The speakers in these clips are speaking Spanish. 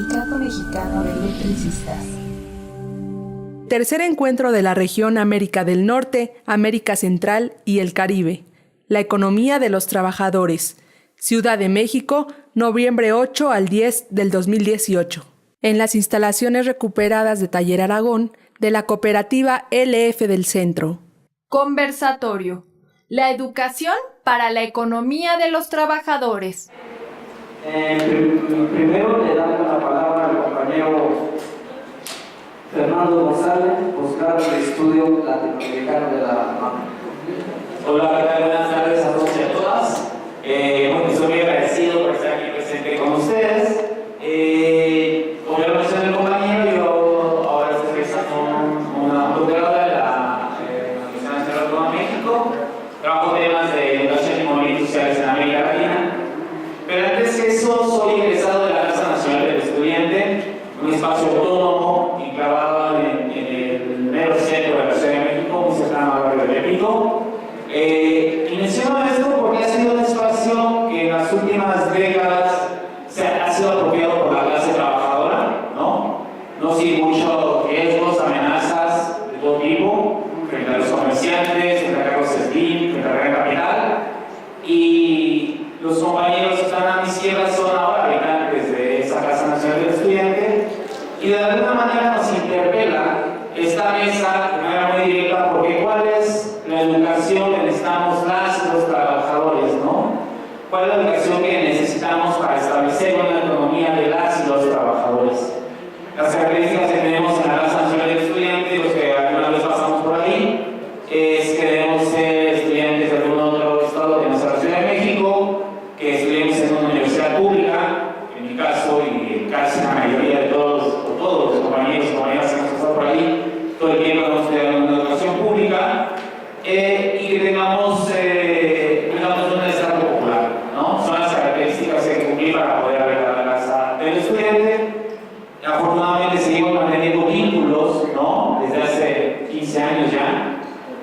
Sindicato Mexicano de Electricistas. Tercer encuentro de la región América del Norte, América Central y el Caribe. La economía de los trabajadores. Ciudad de México, noviembre 8 al 10 del 2018. En las instalaciones recuperadas de Taller Aragón de la cooperativa LF del Centro. Conversatorio. La educación para la economía de los trabajadores. Primero le damos la palabra al compañero Fernando González, posgrado de estudio latinoamericano de la MAP. Hola, ¿qué tal? Buenas tardes a todos y a todas. Estoy muy agradecido por estar aquí presente con ustedes. Como ya lo mencionó el compañero, yo ahora estoy realizando una posgrado de la Universidad Nacional Autónoma de México. Trabajo temas de educación y movimientos sociales en América Latina. Pero antes que eso, soy egresado de la Casa Nacional del Estudiante, un espacio autónomo enclavado en el mero centro de la Ciudad de México, muy cercano al barrio de México. Y menciono esto porque ha sido un espacio que en las últimas décadas ha sido apropiado por la clase trabajadora, no sin muchos riesgos, amenazas de todo tipo, frente a los comerciantes, frente a Carlos Slim, frente a la gran capital. Y los compañeros que están a mi izquierda son ahora habitantes de esa Casa Nacional del Estudiante, y de alguna manera nos interpela esta mesa de manera muy directa, porque ¿cuál es la educación que necesitamos las y los trabajadores, ¿Cuál es la educación que necesitamos para establecer una economía de las y los trabajadores? Las características que tenemos en la Casa Nacional del Estudiante, los que alguna vez pasamos por ahí, es que debemos ser estudiantes de algún otro estado de nuestra Ciudad de México, que estudiemos en una universidad pública, en mi caso y casi la mayoría de todos los compañeros y compañeras que hemos pasado por ahí, todo el tiempo hemos estudiado en una educación pública, y que tengamos un estrato popular, Son las características que hay que cumplir para poder habitar la casa del estudiante. Afortunadamente seguimos manteniendo vínculos, desde hace 15 años ya,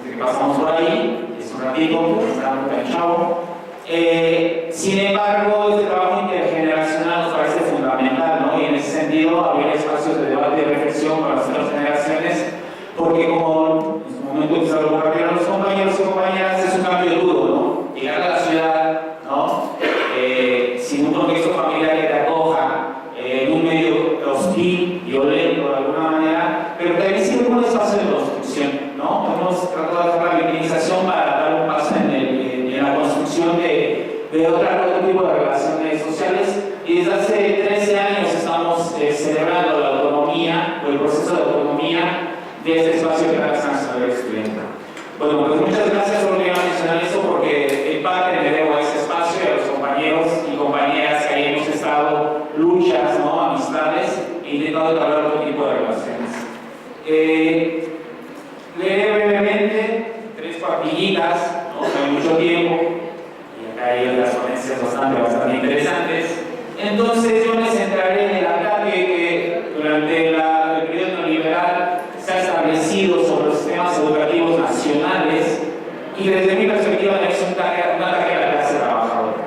desde que pasamos por ahí, es un ratito, estamos tan chavo. Sin embargo, este trabajo intergeneracional nos parece fundamental, y en ese sentido abrir espacios de debate y reflexión para las otras generaciones, porque como en su momento que se lo compartieron los compañeros y compañeras, es un cambio duro, llegar a la ciudad, sin un contexto familiar que te acoja, en un medio hostil, violento de alguna manera, pero también sirve como un espacio de construcción, Hemos tratado de hacer la victimización para dar un paso en la construcción de otro tipo de relaciones sociales, y desde hace 13 años estamos celebrando la autonomía, o el proceso de autonomía de este espacio que la Casa Nacional del Estudiante. Bueno, pues muchas gracias por mencionar eso, porque en parte le debo a ese espacio y a los compañeros y compañeras que ahí hemos estado, luchas, amistades, e intentado entablar otro tipo de relaciones. Leeré brevemente 3 cuartillitas, no hay mucho tiempo, y acá hay las ponencias bastante interesantes. Entonces yo me centraré en el ataque que durante el periodo neoliberal se ha establecido sobre los sistemas educativos nacionales, y desde mi perspectiva es un ataque a la clase trabajadora.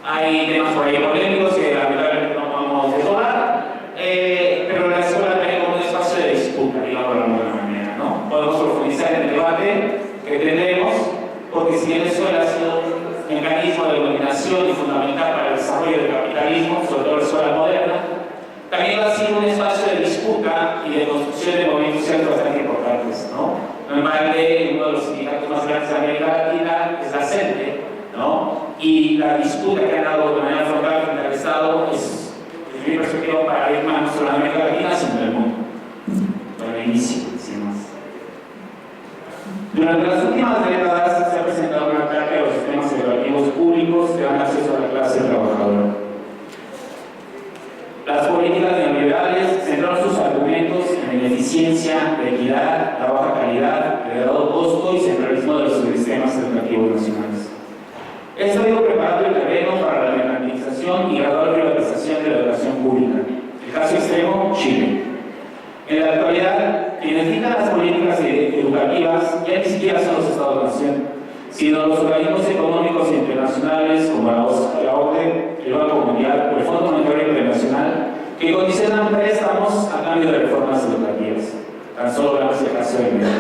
Hay temas por ahí polémicos que lamentablemente no podemos desdoblar, pero la escuela tiene como un espacio de disputa, digamos de alguna manera, Podemos profundizar en el debate que tendremos, porque si bien la escuela ha sido un mecanismo de dominación y fundamental para el desarrollo del capitalismo, sobre todo la escuela moderna, también ha sido un espacio de disputa y de construcción de movimientos sociales bastante importantes, Normalmente uno de los sindicatos más grandes de América Latina es la CENTE, y la disputa que han dado de manera frontal frente al Estado es, desde mi perspectiva, paradigma no solo en América Latina, sino en el mundo. Bueno, inicio, sin más. Durante las últimas décadas se ha presentado un ataque a los sistemas educativos públicos que dan acceso a la clase trabajadora. Las políticas neoliberales centraron sus argumentos en la ineficiencia, la equidad, la baja calidad, el elevado costo y centralismo de los sistemas educativos nacionales. Esto ha ido preparando el terreno para la mercantilización y gradual privatización de la educación pública. El caso extremo, Chile. En la actualidad, quienes dictan las políticas educativas ya ni siquiera son los Estados-nación, sino los organismos económicos internacionales como la OCDE, el Banco Mundial o el Fondo Monetario Internacional, que con cambio de reformas educativas. Tan solo veamos el caso de México.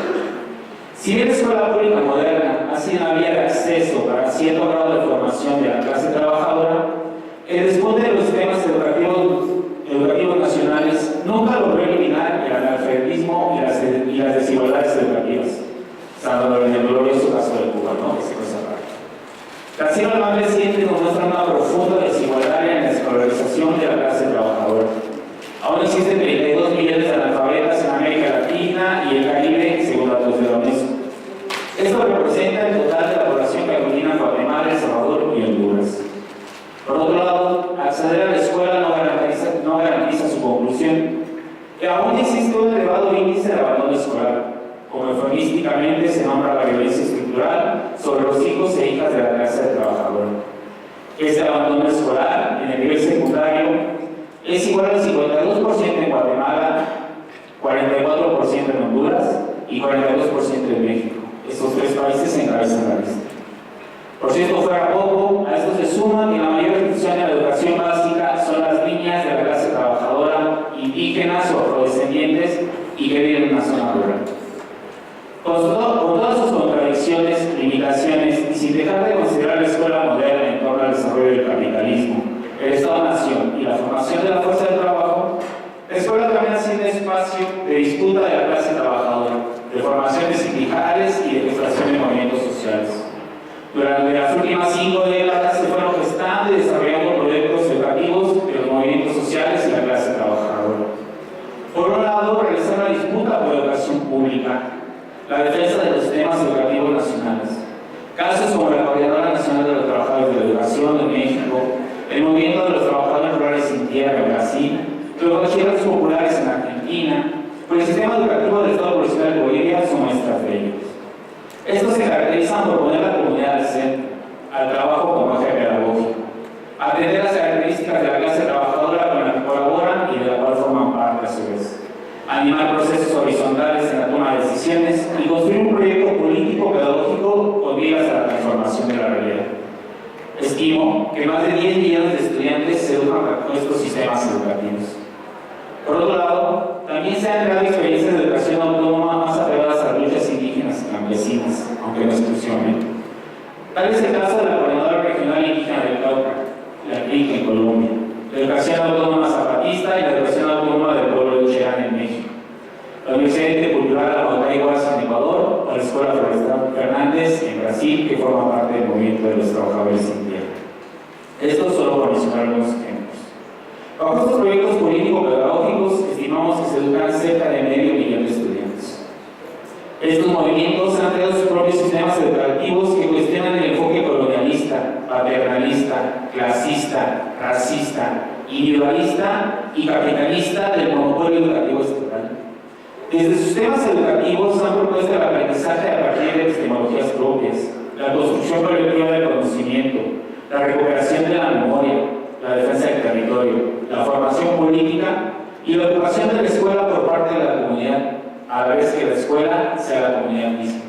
Si bien la escuela pública moderna ha sido una vía de acceso para cierto grado de formación de la clase trabajadora, el despunte de los sistemas educativos nacionales nunca logró eliminar el analfabetismo y las desigualdades educativas, salvo en el glorioso caso de Cuba, ¿no? Que se cosa aparte. Las cifras más recientes nos muestran una profunda desigualdad en la escolarización de la clase trabajadora. Aún existen 32 millones de analfabetas en América Latina y el Caribe, según datos de la UNESCO. Esto representa el total de la población que aglutina Guatemala, El Salvador y Honduras. Por otro lado, acceder a la escuela no garantiza su conclusión, y aún existe un elevado índice de abandono escolar, como eufemísticamente se nombra la violencia estructural sobre los hijos e hijas de la clase trabajadora. Este abandono escolar en el nivel secundario es igual al 52% en Guatemala, 44% en Honduras y 42% en México. Estos tres países encabezan la lista. Por si esto fuera poco, a esto se suma que la mayor institución de la educación básica son las niñas de la clase trabajadora, indígenas o afrodescendientes y que viven en una zona rural. Con todas sus contradicciones, limitaciones y sin dejar de considerar la escuela moderna en torno al desarrollo del capitalismo, el Estado-Nación y la formación de la fuerza de trabajo, la escuela también ha sido un espacio de disputa de la clase trabajadora, de formaciones sindicales y de gestación de movimientos sociales. Durante las últimas 5 décadas se fueron gestando y desarrollando proyectos educativos de los movimientos sociales y la clase trabajadora. Por un lado, realizar la disputa por la educación pública, la defensa de los sistemas educativos nacionales. Casos como la Coordinadora Nacional de los Trabajadores de la Educación de México, el Movimiento de los Trabajadores Rurales sin Tierra en Brasil, los bachilleres populares en Argentina, o el sistema educativo del Estado Provincial de Bolivia son muestras de ellos. Estos se caracterizan por poner a la comunidad al centro, al trabajo como eje pedagógico, atender las características de la clase trabajadora con la que colaboran y de la cual forman parte a su vez, animar procesos horizontales en la toma de decisiones y construir un proyecto político pedagógico con miras a la transformación de la realidad. Estimo que más de 10 millones de estudiantes se educan bajo estos sistemas educativos. Por otro lado, también se han creado experiencias de educación autónoma más apegadas a luchas indígenas y campesinas, aunque no exclusivamente. Tal es el caso de la Coordinadora Regional Indígena del Cauca, la CRIC en Colombia, la Educación Autónoma Zapatista y la Educación Autónoma del Pueblo de Cherán en México, la Universidad Intercultural Amotaiguas en Ecuador, o la Escuela Florestal Fernández en Brasil, que forma parte del movimiento de los trabajadores sin tierra. Esto solo por mencionar algunos ejemplos. Bajo estos proyectos político-pedagógicos, estimamos que se educan cerca de medio millón de estudiantes. Estos movimientos han creado sus propios sistemas educativos que cuestionan el enfoque colonialista, paternalista, clasista, racista, individualista y capitalista del monopolio educativo estatal. Desde sus sistemas educativos han propuesto el aprendizaje a partir de epistemologías propias, la construcción colectiva del conocimiento, la recuperación de la memoria, la defensa del territorio, la formación política y la educación de la escuela por parte de la comunidad, a la vez que la escuela sea la comunidad misma.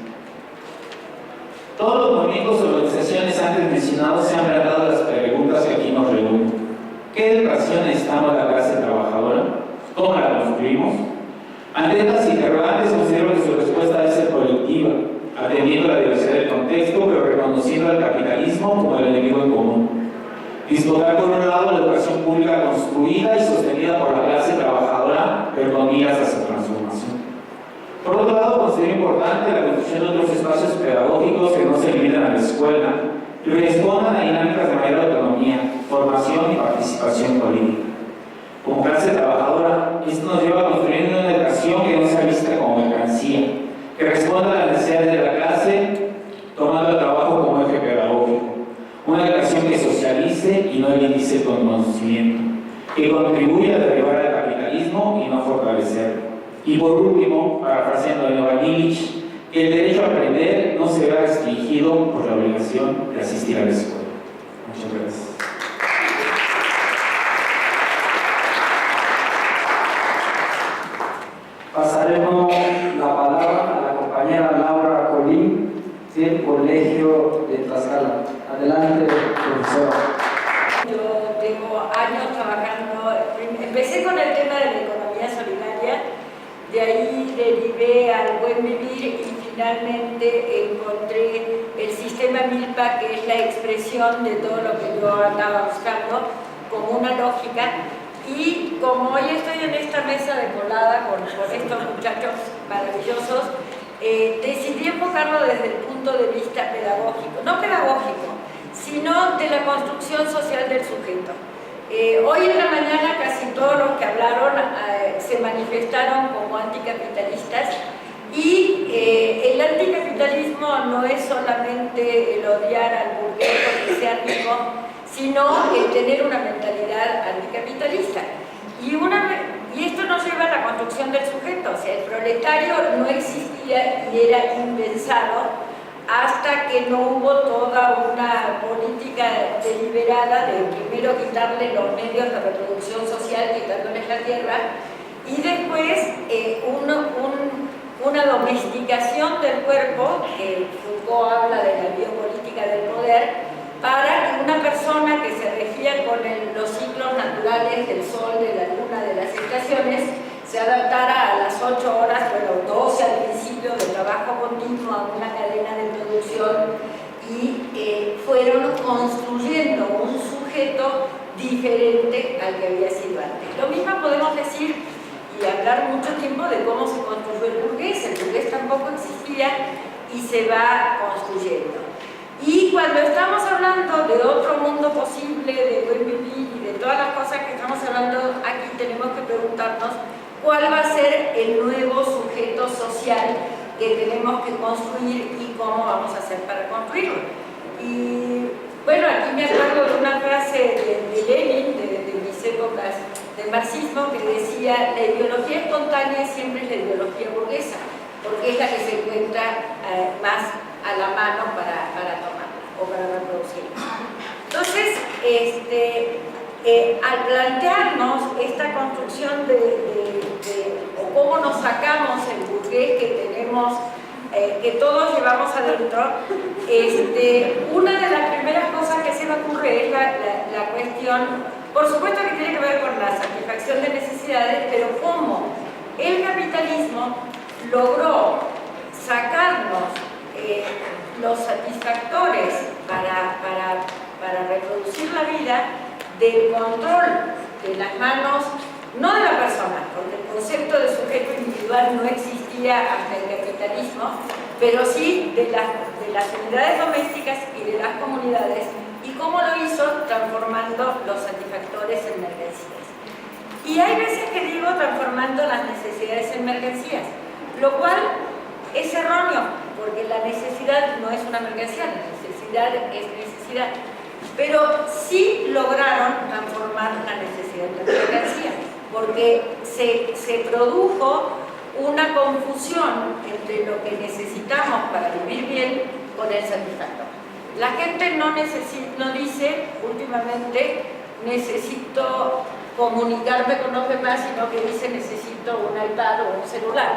Todos los movimientos o organizaciones antes mencionados se han planteado las preguntas que aquí nos reúnen. ¿Qué educación necesitamos la clase trabajadora? ¿Cómo la construimos? Ante estas interrogantes, considero que su respuesta debe ser colectiva, atendiendo la diversidad del contexto, pero reconociendo al capitalismo como el enemigo en común. Disputar por un lado la educación pública construida y sostenida por la clase trabajadora, pero con miras a su transformación. Por otro lado, considero importante la construcción de otros espacios pedagógicos que no se limitan a la escuela y respondan a dinámicas de mayor autonomía, formación y participación política. Como clase trabajadora, esto nos lleva a construir una educación que no sea vista como mercancía, que responda a las necesidades de la clase, tomando el trabajo como eje pedagógico. Una educación que socialice y no elitice el conocimiento, que contribuya a derribar el capitalismo y no fortalecerlo. Y por último, parafraseando a Nova Illich, que el derecho a aprender no se vea restringido por la obligación de asistir a la escuela. Muchas gracias. Pasaremos la palabra a la compañera Laura Colín del Colegio de Tlaxcala. Adelante, profesora. Yo tengo años trabajando, empecé con el tema de la economía solidaria de ahí derivé al buen vivir y finalmente encontré el sistema Milpa, que es la expresión de todo lo que yo andaba buscando, como una lógica. Y como hoy estoy en esta mesa de colada con estos muchachos maravillosos, decidí enfocarlo desde el punto de vista pedagógico, no pedagógico, sino de la construcción social del sujeto. Hoy en la mañana casi todos los que hablaron se manifestaron como anticapitalistas, y el anticapitalismo no es solamente el odiar al burgués porque sea rico, sino el tener una mentalidad anticapitalista. Y esto nos lleva a la construcción del sujeto. O sea, el proletario no existía y era impensado hasta que no hubo toda una política deliberada de primero quitarle los medios de reproducción social, quitándoles la tierra, y después una domesticación del cuerpo, que Foucault habla de la biopolítica del poder, para que una persona que se regía con los ciclos naturales del sol, de la luna, de las estaciones, se adaptara a las 8 horas, bueno, 12 al principio, de trabajo continuo a una cadena de producción, y fueron construyendo un sujeto diferente al que había sido antes. Lo mismo podemos decir y hablar mucho tiempo de cómo se construyó el burgués. El burgués tampoco existía y se va construyendo. Y cuando estamos hablando de otro mundo posible, de buen vivir y de todas las cosas que estamos hablando aquí, tenemos que preguntarnos cuál va a ser el nuevo sujeto social que tenemos que construir y cómo vamos a hacer para construirlo. Y bueno, aquí me acuerdo de una frase de Lenin, de mis épocas de marxismo, que decía: la ideología espontánea siempre es la ideología burguesa, porque es la que se encuentra más a la mano para tomarla o para reproducirla. Entonces, al plantearnos esta construcción o cómo nos sacamos el burgués que tenemos, que todos llevamos adentro, una de las primeras cosas que se me ocurre es la cuestión, por supuesto que tiene que ver con la satisfacción de necesidades, pero cómo el capitalismo logró sacarnos los satisfactores para reproducir la vida del control de las manos, no de la persona, porque el concepto de sujeto individual no existía hasta el capitalismo, pero sí de las unidades domésticas y de las comunidades, y cómo lo hizo transformando los satisfactores en mercancías. Y hay veces que digo transformando las necesidades en mercancías, lo cual es erróneo, porque la necesidad no es una mercancía, la necesidad es necesidad. Pero sí lograron transformar la necesidad en mercancía, porque se produjo una confusión entre lo que necesitamos para vivir bien con el satisfactor. La gente no dice últimamente necesito comunicarme con los demás, sino que dice necesito un iPad o un celular.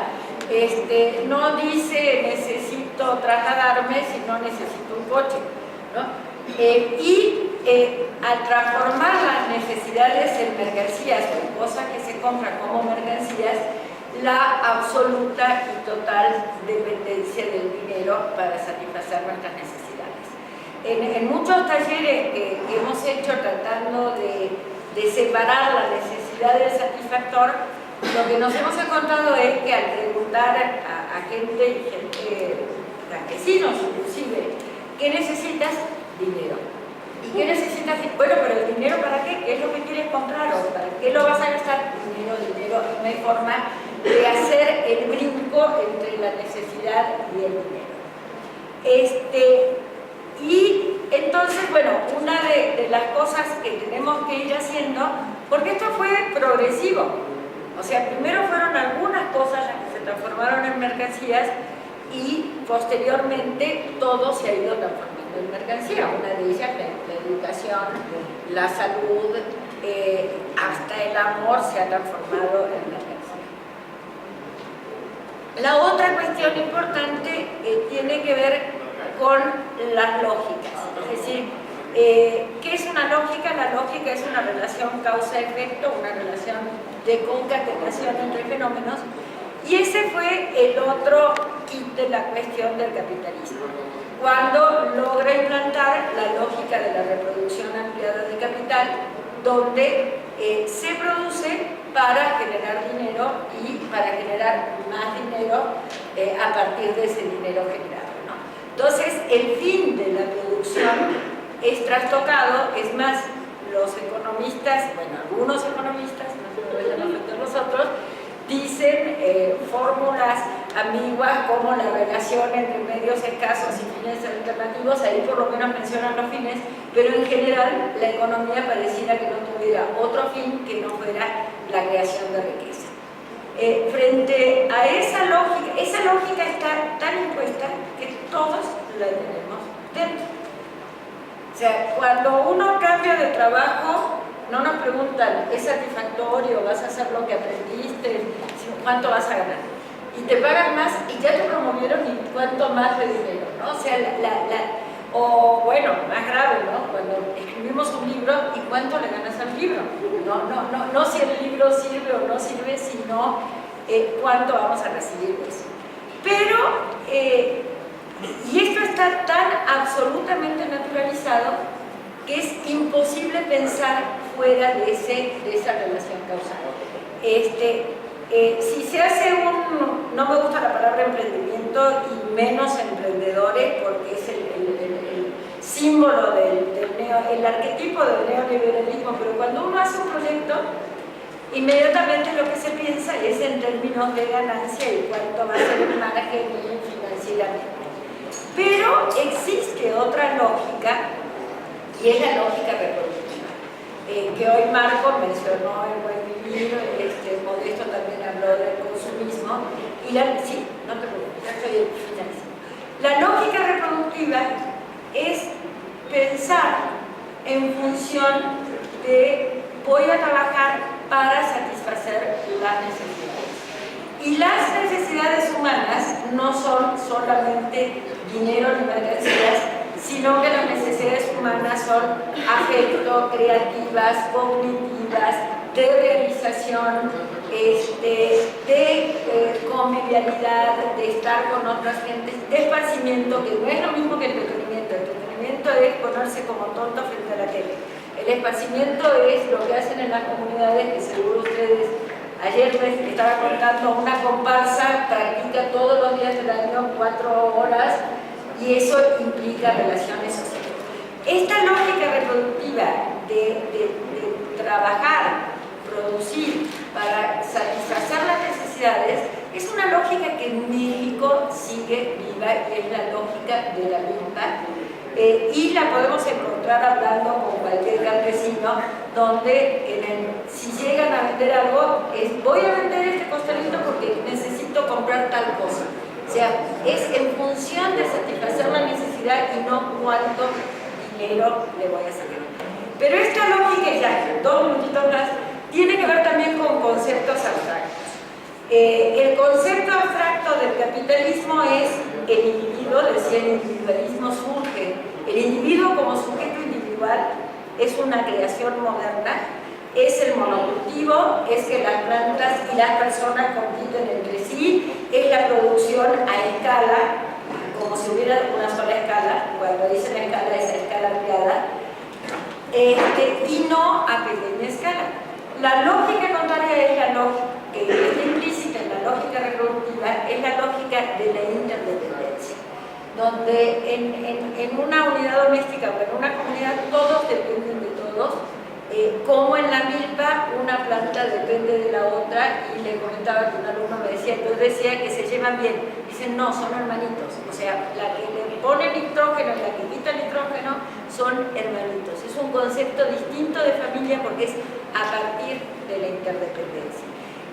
No dice necesito trasladarme, sino necesito un coche, ¿no? Al transformar las necesidades en mercancías, en cosas que se compran como mercancías, la absoluta y total dependencia del dinero para satisfacer nuestras necesidades. En muchos talleres que hemos hecho tratando de separar la necesidad del satisfactor, lo que nos hemos encontrado es que al preguntar a gente, campesinos inclusive, ¿qué necesitas? Dinero. ¿Y qué necesitas? Bueno, pero ¿el dinero para qué? ¿Qué es lo que quieres comprar? ¿O para qué lo vas a gastar? Dinero. No hay forma de hacer el brinco entre la necesidad y el dinero. Y entonces, bueno, una de las cosas que tenemos que ir haciendo, porque esto fue progresivo, o sea, primero fueron algunas cosas las que se transformaron en mercancías y posteriormente todo se ha ido transformando en mercancía. Una de ellas la educación, la salud, hasta el amor se ha transformado en mercancía. La otra cuestión importante tiene que ver con las lógicas, es decir, ¿qué es una lógica? La lógica es una relación causa-efecto, una relación de concatenación entre fenómenos, Y ese fue el otro kit de la cuestión del capitalismo, cuando logra implantar la lógica de la reproducción ampliada de capital, donde se produce para generar dinero y para generar más dinero a partir de ese dinero generado, ¿no? Entonces, el fin de la producción es trastocado, es más, los economistas, bueno, algunos economistas, no se vayan a ofender los otros, dicen fórmulas ambiguas como la relación entre medios escasos y fines alternativos, ahí por lo menos mencionan los fines, pero en general la economía pareciera que no tuviera otro fin que no fuera la creación de riqueza. Frente a esa lógica está tan impuesta que todos la tenemos dentro. O sea, cuando uno cambia de trabajo, no nos preguntan, ¿es satisfactorio? ¿Vas a hacer lo que aprendiste? ¿Cuánto vas a ganar? Y te pagan más y ya te promovieron y cuánto más de dinero, ¿no? O sea, o bueno, más grave, ¿no? Cuando escribimos un libro y cuánto le ganas al libro. No si el libro sirve o no sirve, sino cuánto vamos a recibir de eso. Pero, y esto está tan absolutamente naturalizado que es imposible pensar fuera de esa relación causal. Si se hace no me gusta la palabra emprendimiento y menos emprendedores porque es el símbolo el arquetipo del neoliberalismo, pero cuando uno hace un proyecto, inmediatamente lo que se piensa es en términos de ganancia y cuánto va a ser el margen financieramente. Pero existe otra lógica, y es la lógica reproductiva, que hoy Marco mencionó en Buen Vivir, Modesto también habló del consumismo, y sí, no te preocupes, ya estoy finalizando. La lógica reproductiva es pensar en función de voy a trabajar para satisfacer las necesidades. Y las necesidades humanas no son solamente dinero ni mercancías, sino que las necesidades humanas son afecto, creativas, cognitivas, de realización, de convivialidad, de estar con otras gentes, de esparcimiento, que no es lo mismo que entretenimiento. El entretenimiento es ponerse como tonto frente a la tele. El esparcimiento es lo que hacen en las comunidades, que seguro ustedes, ayer me estaba contando, una comparsa practica todos los días del año 4 horas, y eso implica relaciones sociales. Esta lógica reproductiva de trabajar, producir para satisfacer las necesidades es una lógica que en México sigue viva y es la lógica de la milpa, y la podemos encontrar hablando con cualquier campesino donde si llegan a vender algo es voy a vender este costalito porque necesito comprar tal cosa. O sea, es en función de satisfacer la necesidad y no cuánto dinero le voy a sacar. Pero esta lógica, ya 2 minutitos más, tiene que ver también con conceptos abstractos. El concepto abstracto del capitalismo es el individuo, decía el individualismo surge. El individuo como sujeto individual es una creación moderna, es el monocultivo, es que las plantas y las personas compiten entre sí, es la producción a escala, como si hubiera una sola escala, cuando dicen escala es a escala ampliada, y no a pequeña escala. La lógica contraria es la lógica que está implícita en la lógica reproductiva, es la lógica de la interdependencia, donde en una unidad doméstica o en una comunidad todos dependen de todos, como en la milpa una planta depende de la otra, y le comentaba que un alumno me decía, yo decía que se llevan bien, dicen no, son hermanitos, o sea, la que le pone nitrógeno y la que quita nitrógeno son hermanitos. Es un concepto distinto de familia porque es a partir de la interdependencia.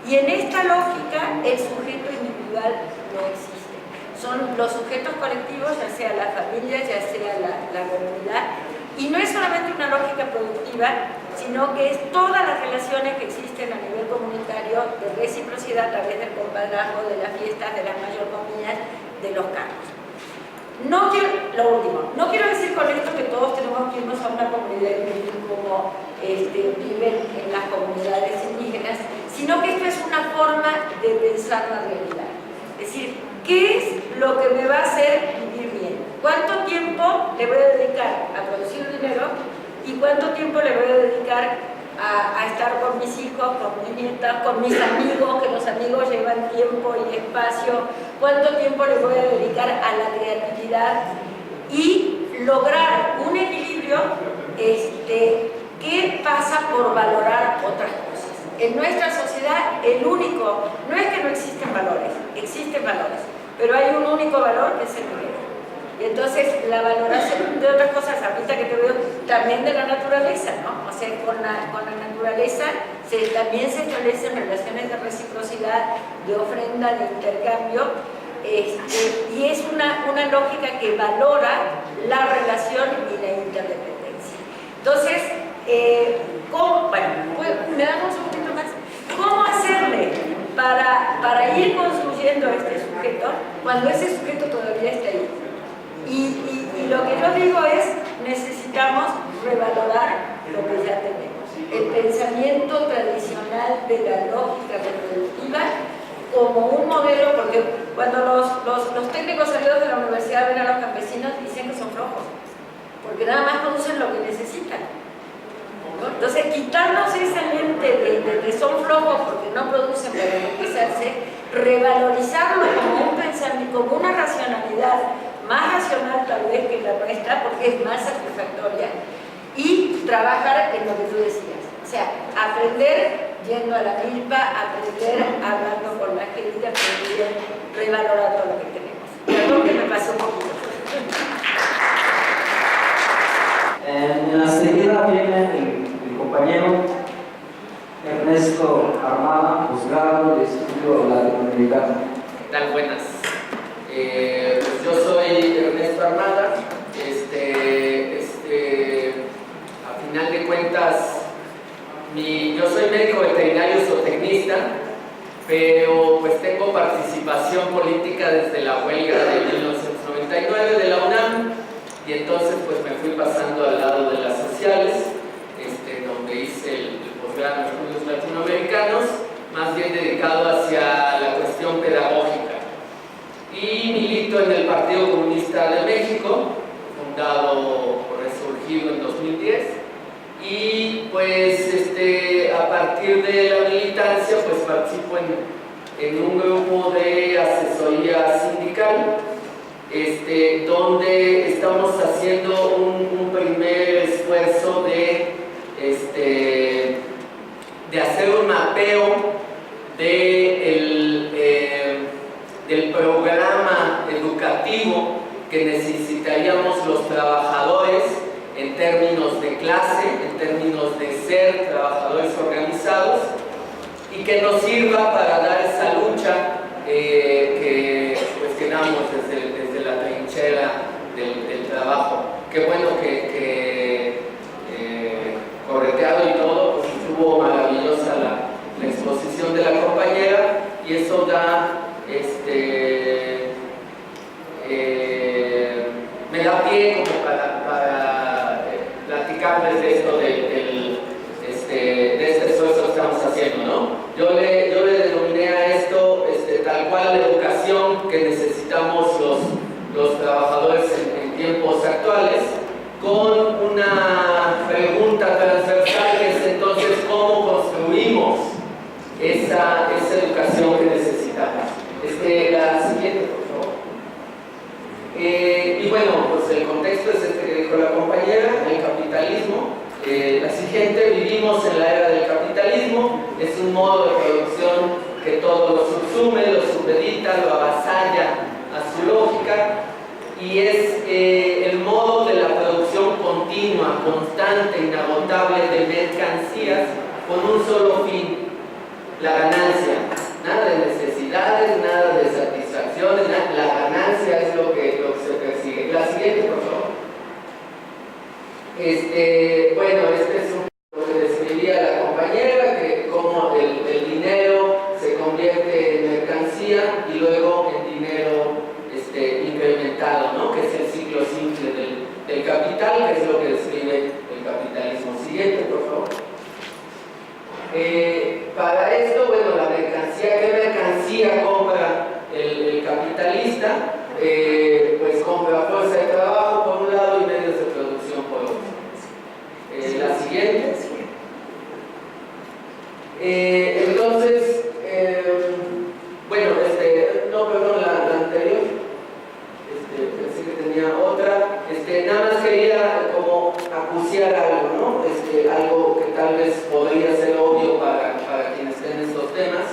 Y en esta lógica el sujeto individual no existe. Son los sujetos colectivos, ya sea la familia, ya sea la comunidad, y no es solamente una lógica productiva, sino que es todas las relaciones que existen a nivel comunitario de reciprocidad a través del compadrazgo, de las fiestas, de las mayordomías, de los cargos. Lo último, no quiero decir con esto que todos tenemos que irnos a una comunidad y vivir como viven en las comunidades indígenas, sino que esto es una forma de pensar la realidad. Es decir, ¿qué es lo que me va a hacer vivir bien? ¿Cuánto tiempo le voy a dedicar a producir dinero y cuánto tiempo le voy a dedicar a estar con mis hijos, con mis nietas, con mis amigos, que los amigos llevan tiempo y espacio? ¿Cuánto tiempo le voy a dedicar a la creatividad? Y lograr un equilibrio que pasa por valorar otras cosas. En nuestra sociedad el único, no es que no existen valores, existen valores, pero hay un único valor que es el dinero. Y entonces la valoración de otras cosas, ahorita que te veo, también de la naturaleza, ¿no? O sea, con la naturaleza también se establecen relaciones de reciprocidad, de ofrenda, de intercambio, y es una lógica que valora la relación y la interdependencia. Entonces, ¿me damos un poquito más? ¿Cómo hacerle para ir construyendo este sujeto cuando ese sujeto todavía está ahí? Y lo que yo digo es, necesitamos revalorar lo que ya tenemos. El pensamiento tradicional de la lógica reproductiva como un modelo, porque cuando los técnicos salidos de la universidad ven a los campesinos dicen que son flojos, porque nada más producen lo que necesitan, ¿no? Entonces, quitarnos esa lente de que son flojos porque no producen para enriquecerse, revalorizarlo como un pensamiento, como una racionalidad más racional tal vez que la nuestra, porque es más satisfactoria, y trabajar en lo que tú decías. O sea, aprender yendo a la milpa, aprender hablando con la gente, aprender revalorando lo que tenemos. Perdón que me pasó un poquito. En la seguida viene el compañero Ernesto Armada, posgrado de Estudio Latinoamericano. ¿Qué tal? Buenas. Pues yo soy Ernesto Armada. A final de cuentas, yo soy médico veterinario zootecnista, pero pues tengo participación política desde la huelga de 1999 de la UNAM, y entonces pues me fui pasando al lado de las sociales, donde hice el posgrado en estudios latinoamericanos, más bien dedicado hacia la cuestión pedagógica. Y milito en el Partido Comunista de México, fundado o resurgido en 2010, y pues a partir de la militancia pues participo en un grupo de asesoría sindical, donde estamos haciendo un primer esfuerzo de hacer un mapeo del programa educativo que necesitaríamos los trabajadores en términos de clase, en términos de ser trabajadores organizados, y que nos sirva para dar esa lucha que damos desde la trinchera del trabajo. Qué bueno que correteado y todo, pues estuvo maravillosa la exposición de la compañera, y eso da me da pie como para platicarles de esto de este esfuerzo que estamos haciendo, ¿no? Yo le denominé a esto tal cual la educación que necesitamos los trabajadores en tiempos actuales, con una pregunta transversal que es entonces cómo construimos esa educación que necesitamos. La siguiente, por favor. Y bueno, pues el contexto es que dijo la compañera, el capitalismo. La siguiente, vivimos en la era del capitalismo, es un modo de producción que todo lo subsume, lo supedita, lo avasalla a su lógica, y es el modo de la producción continua, constante, inagotable de mercancías con un solo fin: la ganancia. Nada de necesidades, nada de satisfacciones, la ganancia es lo que se persigue. La siguiente, por favor. Bueno, es lo que describía la compañera, que cómo el dinero se convierte en mercancía y luego en dinero incrementado, ¿no? Que es el ciclo simple del capital, que es lo que describe el capitalismo. Siguiente, por favor. Para esto, bueno, la mercancía, ¿qué mercancía compra el capitalista? Pues compra fuerza de trabajo por un lado y medios de producción por otro. La siguiente. Entonces, bueno, no, perdón, la anterior. Pensé que tenía otra. Nada más quería como acuciar algo, ¿no? Algo que tal vez podría ser obvio para quienes estén en estos temas,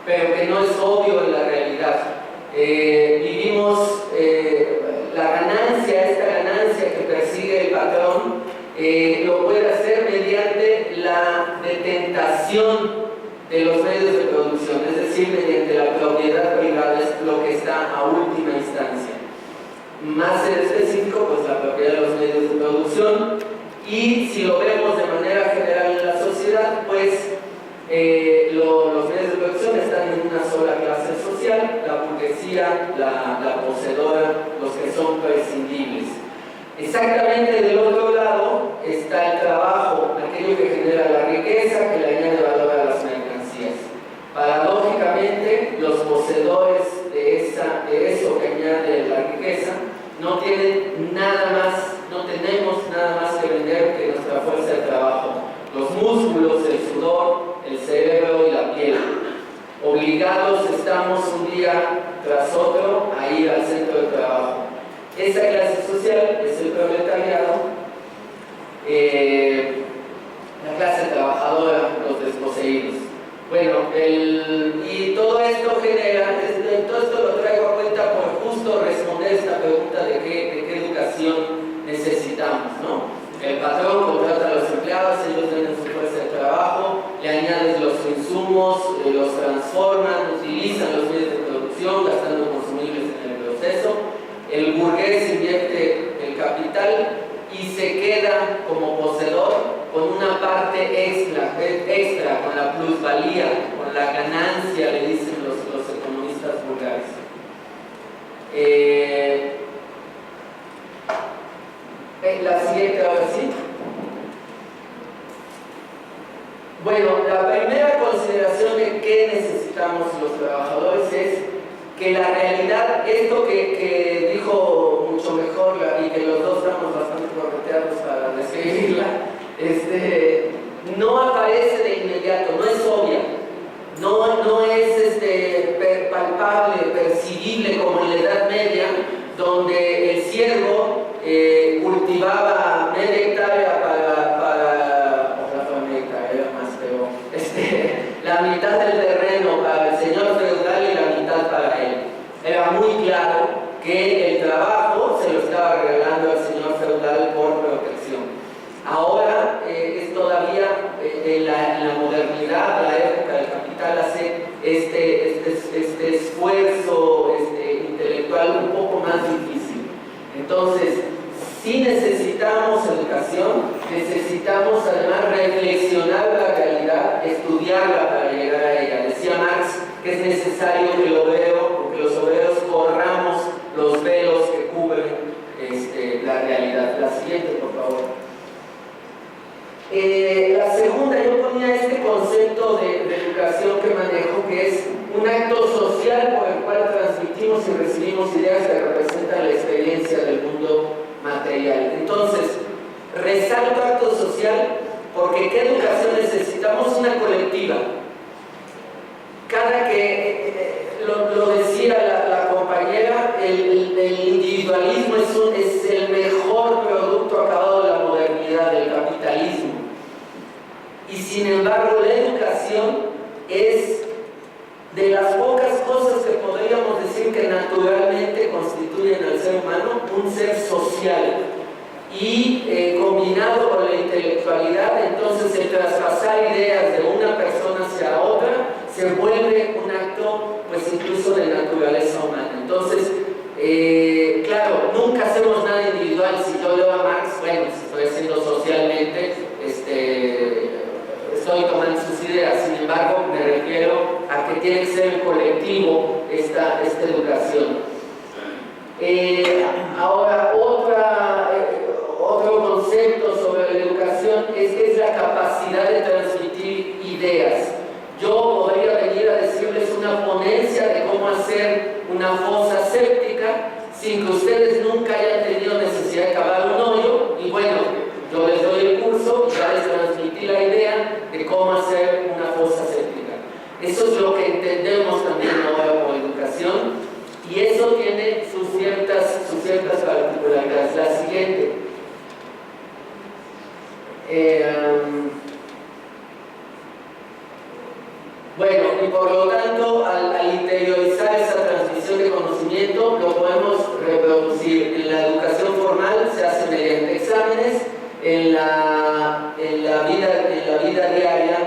pero que no es obvio en la realidad. Vivimos la ganancia, esta ganancia que persigue el patrón, lo puede hacer mediante la detentación de los medios de producción, es decir, mediante la propiedad privada, es lo que está a última instancia. Más en específico, pues la propiedad de los medios de producción, y si lo vemos de manera general en la sociedad, pues los medios de producción están en una sola clase social, la burguesía, la poseedora, los que son prescindibles. Exactamente del otro lado está el trabajo, aquello que genera la riqueza, que le añade valor a las mercancías. Paradójicamente, los poseedores de eso que añade la riqueza no tienen nada más, no tenemos nada más que vender que nuestra fuerza de trabajo, los músculos, el sudor, el cerebro y la piel. Obligados estamos un día tras otro a ir al centro de trabajo. Esa clase social es el proletariado, la clase trabajadora, los desposeídos. Bueno, y todo esto genera, todo esto lo traigo a cuenta por justo responder esta pregunta de qué educación necesitamos, ¿no? El patrón contrata a los empleados, ellos venden su fuerza de trabajo, le añaden los insumos, los transforman, utilizan los medios de producción, gastando consumibles en el proceso. El burgués invierte el capital y se queda como poseedor con una parte extra, con la plusvalía, con la ganancia, le dicen los economistas vulgares. La siguiente, ahora sí. Bueno, la primera consideración de qué necesitamos los trabajadores es que la realidad, esto que dijo mucho mejor y que los dos estamos bastante correteados para describirla, no aparece de inmediato, no es obvia, no es palpable, percibible como en la Edad Media, donde el siervo cultivaba media hectárea ojalá fuera media hectárea, era más, pero la mitad del terreno para el señor feudal y la mitad para él. Era muy claro que el trabajo se lo estaba regalando al señor feudal por protección. Ahora es todavía en la modernidad, la época del capital hace este esfuerzo intelectual un poco más difícil. Entonces, si necesitamos educación, necesitamos además reflexionar la realidad, estudiarla para llegar a ella. Decía Marx que es necesario que los obreros corramos los velos que cubren la realidad. La siguiente, por favor. La segunda, yo ponía este concepto de educación que manejo, que es un acto social por el cual transmitimos y recibimos ideas que representan la experiencia del mundo material. Entonces, resalto acto social porque ¿qué educación necesitamos? Una colectiva. Cada que, lo decía la compañera, el individualismo es el mejor producto acabado de la modernidad, del capitalismo. Y sin embargo, la educación es de las pocas cosas que podríamos decir que naturalmente constituyen al ser humano un ser social. Y combinado con la intelectualidad, entonces el traspasar ideas de una persona hacia otra se vuelve un acto, pues incluso de naturaleza humana. Entonces, claro, nunca hacemos nada individual. Si yo leo a Marx, bueno, si estoy haciendo socialmente, estoy tomando sus ideas. Sin embargo, me refiero a que tiene que ser el colectivo esta educación. Ahora, otro concepto sobre la educación es la capacidad de transmitir ideas. yo podría venir a decirles una ponencia de cómo hacer una fosa séptica sin que ustedes nunca hayan tenido necesidad de cavar un hoyo. Y bueno, yo les doy el curso y ya les transmití la idea de cómo hacer una fosa séptica. Eso es lo que entendemos también ahora como educación, y eso tiene sus ciertas particularidades. La siguiente. Bueno, y por lo tanto, al interiorizar esa transmisión de conocimiento, lo podemos reproducir. En la educación formal se hace mediante exámenes, en la vida diaria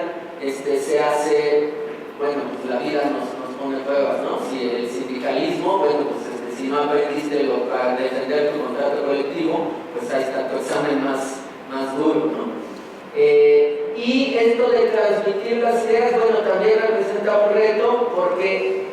se hace, bueno, pues la vida nos pone pruebas, ¿no? Si el sindicalismo, bueno, pues si no aprendiste para defender tu contrato colectivo, pues ahí está tu examen más duro, ¿no? Y esto de transmitir las ideas, bueno, también representa un reto porque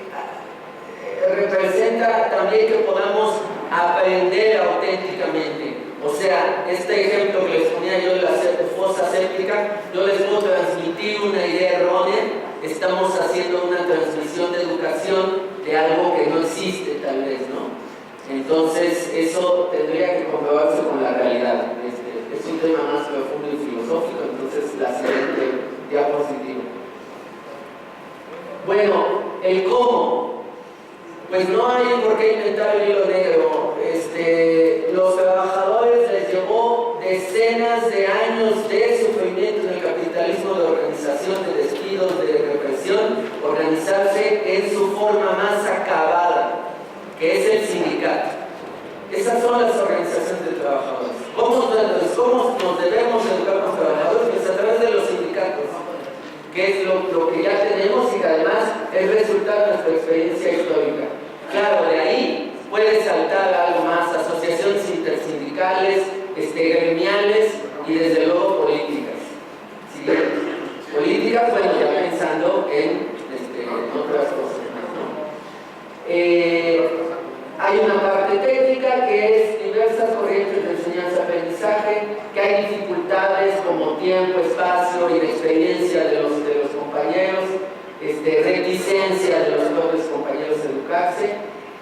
representa también que podamos aprender auténticamente. O sea, este ejemplo que les ponía yo de la fosa séptica, yo les puedo transmitir una idea errónea, estamos haciendo una transmisión de educación de algo que no existe tal vez, ¿no? Entonces, eso tendría que comprobarse con la realidad. Es un tema más profundo y filosófico, entonces la siguiente diapositiva. Bueno, el cómo. Pues no hay por qué inventar el hilo negro. Los trabajadores les llevó decenas de años de sufrimiento en el capitalismo, de organización, de despidos, de represión, organizarse en su forma más acabada, que es el sindicato. Esas son las organizaciones de trabajadores. ¿Cómo nos debemos educar como trabajadores? Pues a través de los sindicatos, que es lo que ya tenemos y que además es resultado de nuestra experiencia histórica. Claro, de ahí puede saltar algo más, asociaciones intersindicales, gremiales y desde luego políticas. ¿Sí? Políticas, bueno, ya pensando en otras cosas más, ¿no? Hay una parte técnica que es diversas corrientes de enseñanza-aprendizaje, que hay dificultades como tiempo, espacio, inexperiencia de los compañeros, reticencia de los propios compañeros a educarse,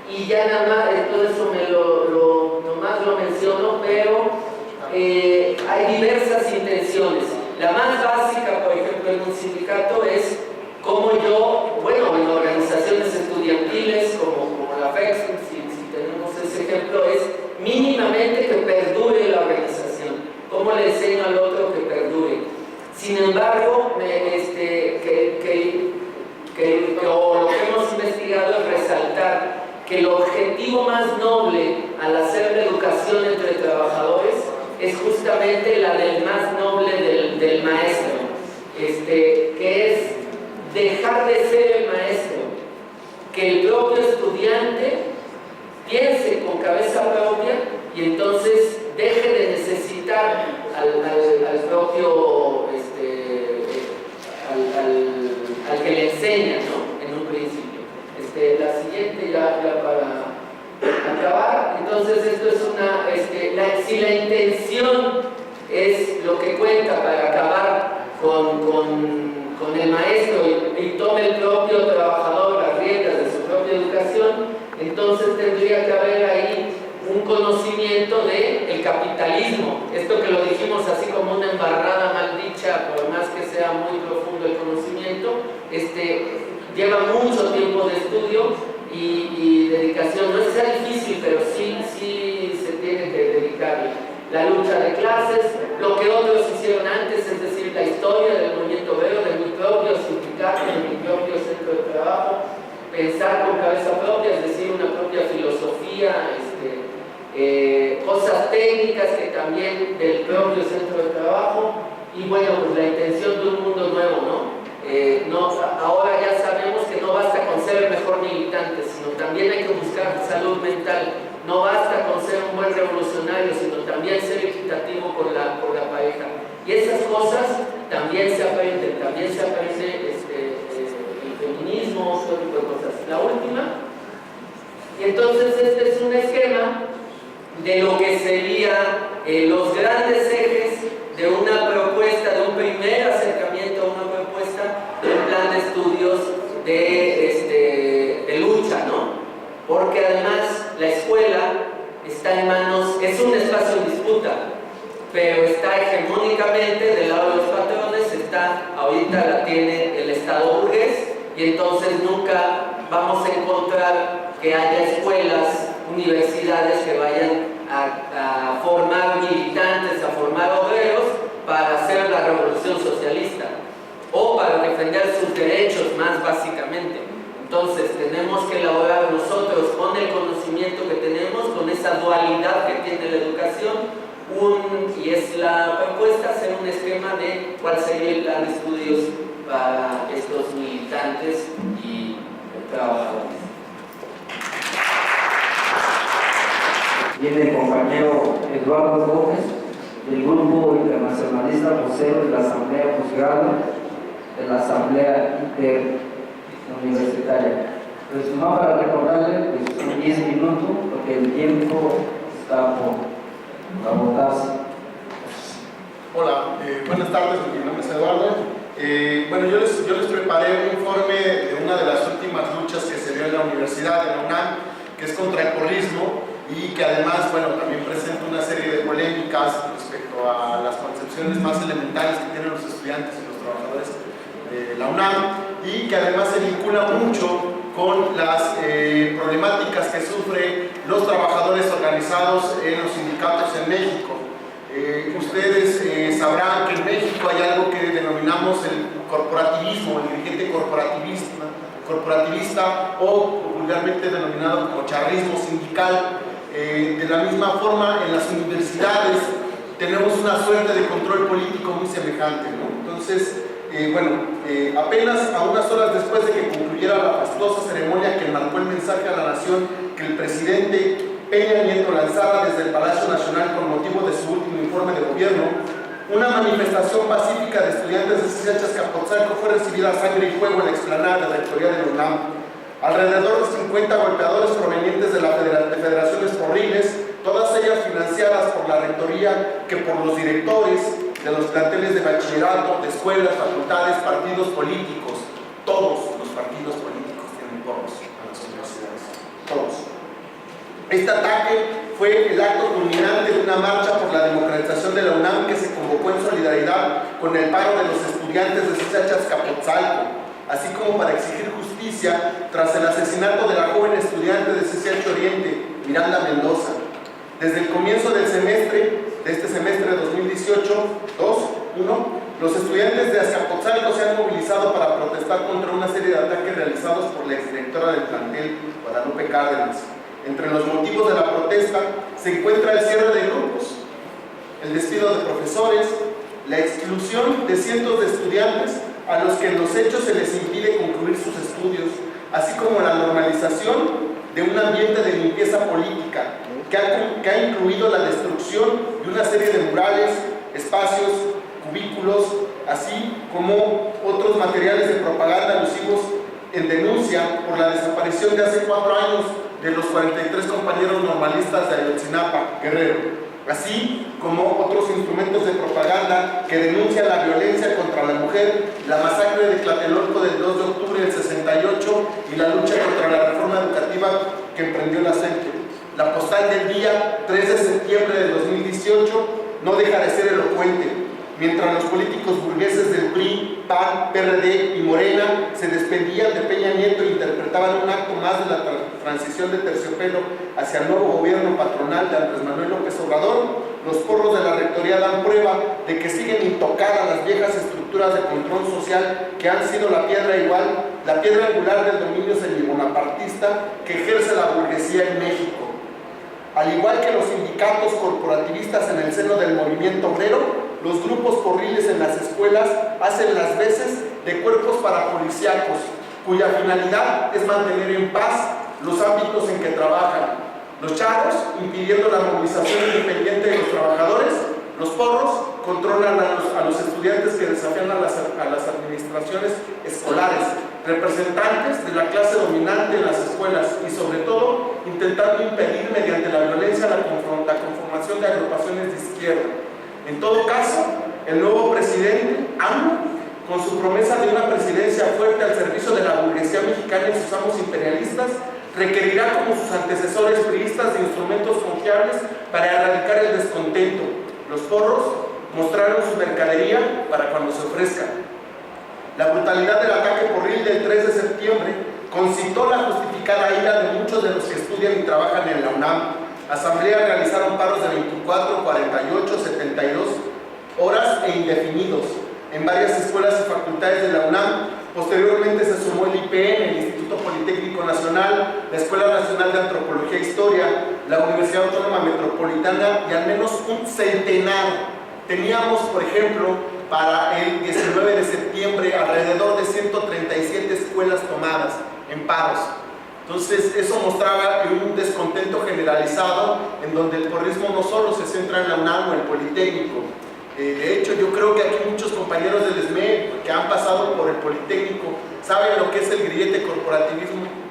y ya nada más, todo eso nomás lo menciono, pero hay diversas intenciones. La más básica, por ejemplo, en un sindicato es cómo yo, bueno, en organizaciones estudiantiles como la FEX, si tenemos ese ejemplo, es mínimamente que perdure la organización. ¿Cómo le enseño al otro que perdure? Sin embargo, lo que hemos investigado es resaltar que el objetivo más noble al hacer la educación entre trabajadores es justamente la del más noble del maestro, que es dejar de ser el maestro, que el propio estudiante piense con cabeza propia y entonces deje de necesitar al propio, al que le enseña, ¿no? En un principio. La siguiente ya para acabar. Entonces esto es si la intención es lo que cuenta para acabar con el maestro y tome el propio trabajador las riendas de su propia educación, entonces tendría que haber ahí un conocimiento del capitalismo. Esto que lo dijimos así como una embarrada mal dicha, por más que sea muy profundo el conocimiento, lleva mucho tiempo de estudio y dedicación. No es que sea difícil, pero sí se tiene que dedicarle. La lucha de clases, lo que otros hicieron antes, es decir, la historia del movimiento obrero, de mi propio sindicato, de mi propio centro de trabajo, pensar con cabeza propia, es decir, una propia filosofía, cosas técnicas que también del propio centro de trabajo, y bueno, pues la intención de un mundo nuevo, ¿no? Ahora ya sabemos que no basta con ser el mejor militante, sino también hay que buscar salud mental. No basta con ser un buen revolucionario, sino también ser equitativo con la pareja. Y esas cosas también se aprende el feminismo, todo tipo de cosas. La última. Y entonces este es un esquema de lo que serían los grandes ejes de una propuesta, de un primer acercamiento a una propuesta de un plan de estudio de lucha, ¿no? Porque además la escuela está en manos, es un espacio en disputa, pero está hegemónicamente del lado de los patrones, ahorita la tiene el Estado burgués, y entonces nunca vamos a encontrar que haya escuelas, universidades que vayan a formar militantes, a formar obreros para hacer la revolución socialista o para defender sus derechos más básicamente. Entonces tenemos que elaborar nosotros con el conocimiento que tenemos, con esa dualidad que tiene la educación, y es la propuesta hacer un esquema de cuál sería el plan de estudios para estos militantes y trabajadores. Viene el compañero Eduardo Gómez, del Grupo Internacionalista Vocero de la Asamblea Posgrado de la Asamblea Interuniversitaria. Pues no para recordarle que son 10 minutos, porque el tiempo está por agotarse. Hola, buenas tardes, mi nombre es Eduardo. Bueno, yo les preparé un informe de una de las últimas luchas que se dio en la universidad, en la UNAM, que es contra el porrismo, y que además, bueno, también presenta una serie de polémicas respecto a las concepciones más elementales que tienen los estudiantes y los trabajadores de la UNAM, y que además se vincula mucho con las problemáticas que sufren los trabajadores organizados en los sindicatos en México. Ustedes sabrán que en México hay algo que denominamos el corporativismo, el dirigente corporativista o vulgarmente denominado como charrismo sindical. De la misma forma, en las universidades tenemos una suerte de control político muy semejante, ¿no? Entonces, apenas a unas horas después de que concluyera la fastuosa ceremonia que marcó el mensaje a la nación que el presidente Peña Nieto lanzaba desde el Palacio Nacional con motivo de su último informe de gobierno, una manifestación pacífica de estudiantes de CCH Azcapotzalco fue recibida a sangre y fuego en la explanada de la rectoría de la UNAM. Alrededor de 50 golpeadores provenientes de federaciones porriles, todas ellas financiadas por la rectoría que por los directores de los planteles de bachillerato, de escuelas, facultades, partidos políticos. Todos los partidos políticos tienen porros a las universidades, todos. Este ataque fue el acto culminante de una marcha por la democratización de la UNAM que se convocó en solidaridad con el paro de los estudiantes de CCH Azcapotzalco, así como para exigir justicia tras el asesinato de la joven estudiante de CCH Oriente, Miranda Mendoza. Desde el comienzo del semestre, de este semestre de 2018-2-1, los estudiantes de Azcapotzalco se han movilizado para protestar contra una serie de ataques realizados por la exdirectora del plantel, Guadalupe Cárdenas. Entre los motivos de la protesta se encuentra el cierre de grupos, el despido de profesores, la exclusión de cientos de estudiantes a los que en los hechos se les impide concluir sus estudios, así como la normalización de un ambiente de limpieza política que ha incluido la destrucción de una serie de murales, espacios, cubículos, así como otros materiales de propaganda alusivos en denuncia por la desaparición de hace 4 años de los 43 compañeros normalistas de Ayotzinapa, Guerrero, así como otros instrumentos de propaganda que denuncian la violencia contra la mujer, la masacre de Tlatelolco del 2 de octubre del 68 y la lucha contra la reforma educativa que emprendió la CENTE. La postal del día 3 de septiembre de 2018 no deja de ser elocuente. Mientras los políticos burgueses del PRI, PAN, PRD y Morena se despedían de Peña Nieto e interpretaban un acto más de la transición de terciopelo hacia el nuevo gobierno patronal de Andrés Manuel López Obrador, los porros de la rectoría dan prueba de que siguen intocadas las viejas estructuras de control social que han sido la piedra angular del dominio semi-bonapartista que ejerce la burguesía en México. Al igual que los sindicatos corporativistas en el seno del movimiento obrero, los grupos porriles en las escuelas hacen las veces de cuerpos parapolicíacos, cuya finalidad es mantener en paz los ámbitos en que trabajan. Los charros, impidiendo la movilización independiente de los trabajadores. Los porros controlan a los estudiantes que desafían a las administraciones escolares, representantes de la clase dominante en las escuelas y sobre todo intentando impedir mediante la violencia la conformación de agrupaciones de izquierda. En todo caso, el nuevo presidente, AMLO, con su promesa de una presidencia fuerte al servicio de la burguesía mexicana y sus amos imperialistas, requerirá como sus antecesores priistas de instrumentos confiables para erradicar el descontento. Los porros mostraron su mercadería para cuando se ofrezca. La brutalidad del ataque porril del 3 de septiembre concitó la justificada ira de muchos de los que estudian y trabajan en la UNAM. Asambleas realizaron paros de 24, 48, 72 horas e indefinidos en varias escuelas y facultades de la UNAM. Posteriormente se sumó el IPN, el Instituto Politécnico Nacional, la Escuela Nacional de Antropología e Historia, la Universidad Autónoma Metropolitana y al menos un centenar. Teníamos, por ejemplo, para el 19 de septiembre alrededor de 137 escuelas tomadas en paros. Entonces eso mostraba un descontento generalizado en donde el porrismo no solo se centra en la UNAM o el Politécnico. De hecho, yo creo que aquí muchos compañeros del ESME que han pasado por el Politécnico saben lo que es el grillete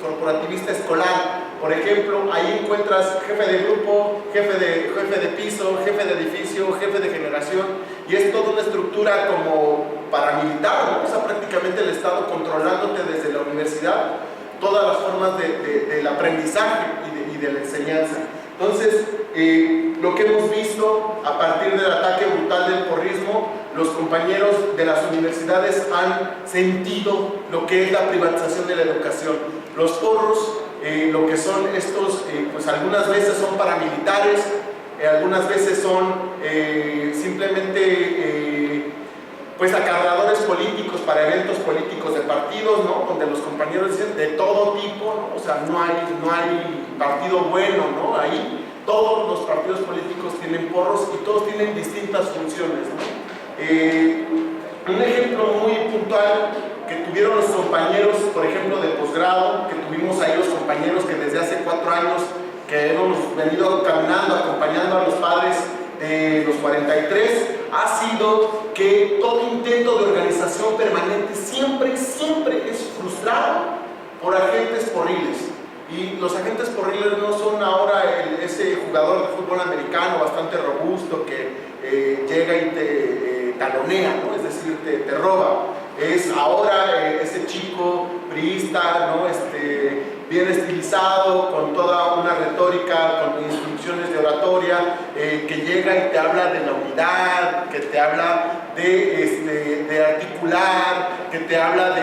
corporativista escolar. Por ejemplo, ahí encuentras jefe de grupo, jefe de piso, jefe de edificio, jefe de generación, y es toda una estructura como paramilitar, ¿no? O sea, prácticamente el Estado controlándote desde la universidad todas las formas del aprendizaje y de la enseñanza. Entonces, lo que hemos visto a partir del ataque brutal del porrismo, los compañeros de las universidades han sentido lo que es la privatización de la educación. Los porros, lo que son estos, pues algunas veces son paramilitares, algunas veces son simplemente pues acarreadores políticos para eventos políticos de partidos, ¿no? Donde los compañeros dicen de todo tipo, ¿no? O sea, no hay partido bueno, ¿no? Ahí todos los partidos políticos tienen porros y todos tienen distintas funciones, ¿no? Un ejemplo muy puntual que tuvieron los compañeros, por ejemplo, de posgrado, que tuvimos ahí los compañeros que desde hace 4 años que hemos venido caminando, acompañando a los padres de los 43, ha sido que todo intento de organización permanente siempre es frustrado por agentes porriles. Y los agentes porriles no son ahora ese jugador de fútbol americano bastante robusto que llega y te talonea, ¿no? Es decir, te roba. Es ahora ese chico priista, ¿no? Bien estilizado, con toda una retórica, con instrucciones de oratoria, que llega y te habla de la unidad, que te habla de articular, que te habla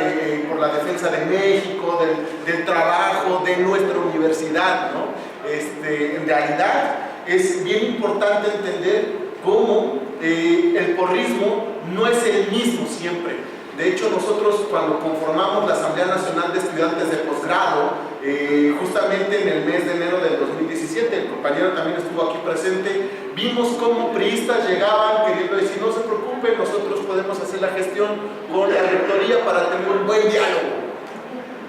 por la defensa de México, del trabajo de nuestra universidad, ¿no? En realidad es bien importante entender cómo el porrismo no es el mismo siempre. De hecho, nosotros cuando conformamos la Asamblea Nacional de Estudiantes de Posgrado, justamente en el mes de enero del 2017, el compañero también estuvo aquí presente, vimos cómo priistas llegaban queriendo decir, no se preocupen, nosotros podemos hacer la gestión con la rectoría para tener un buen diálogo.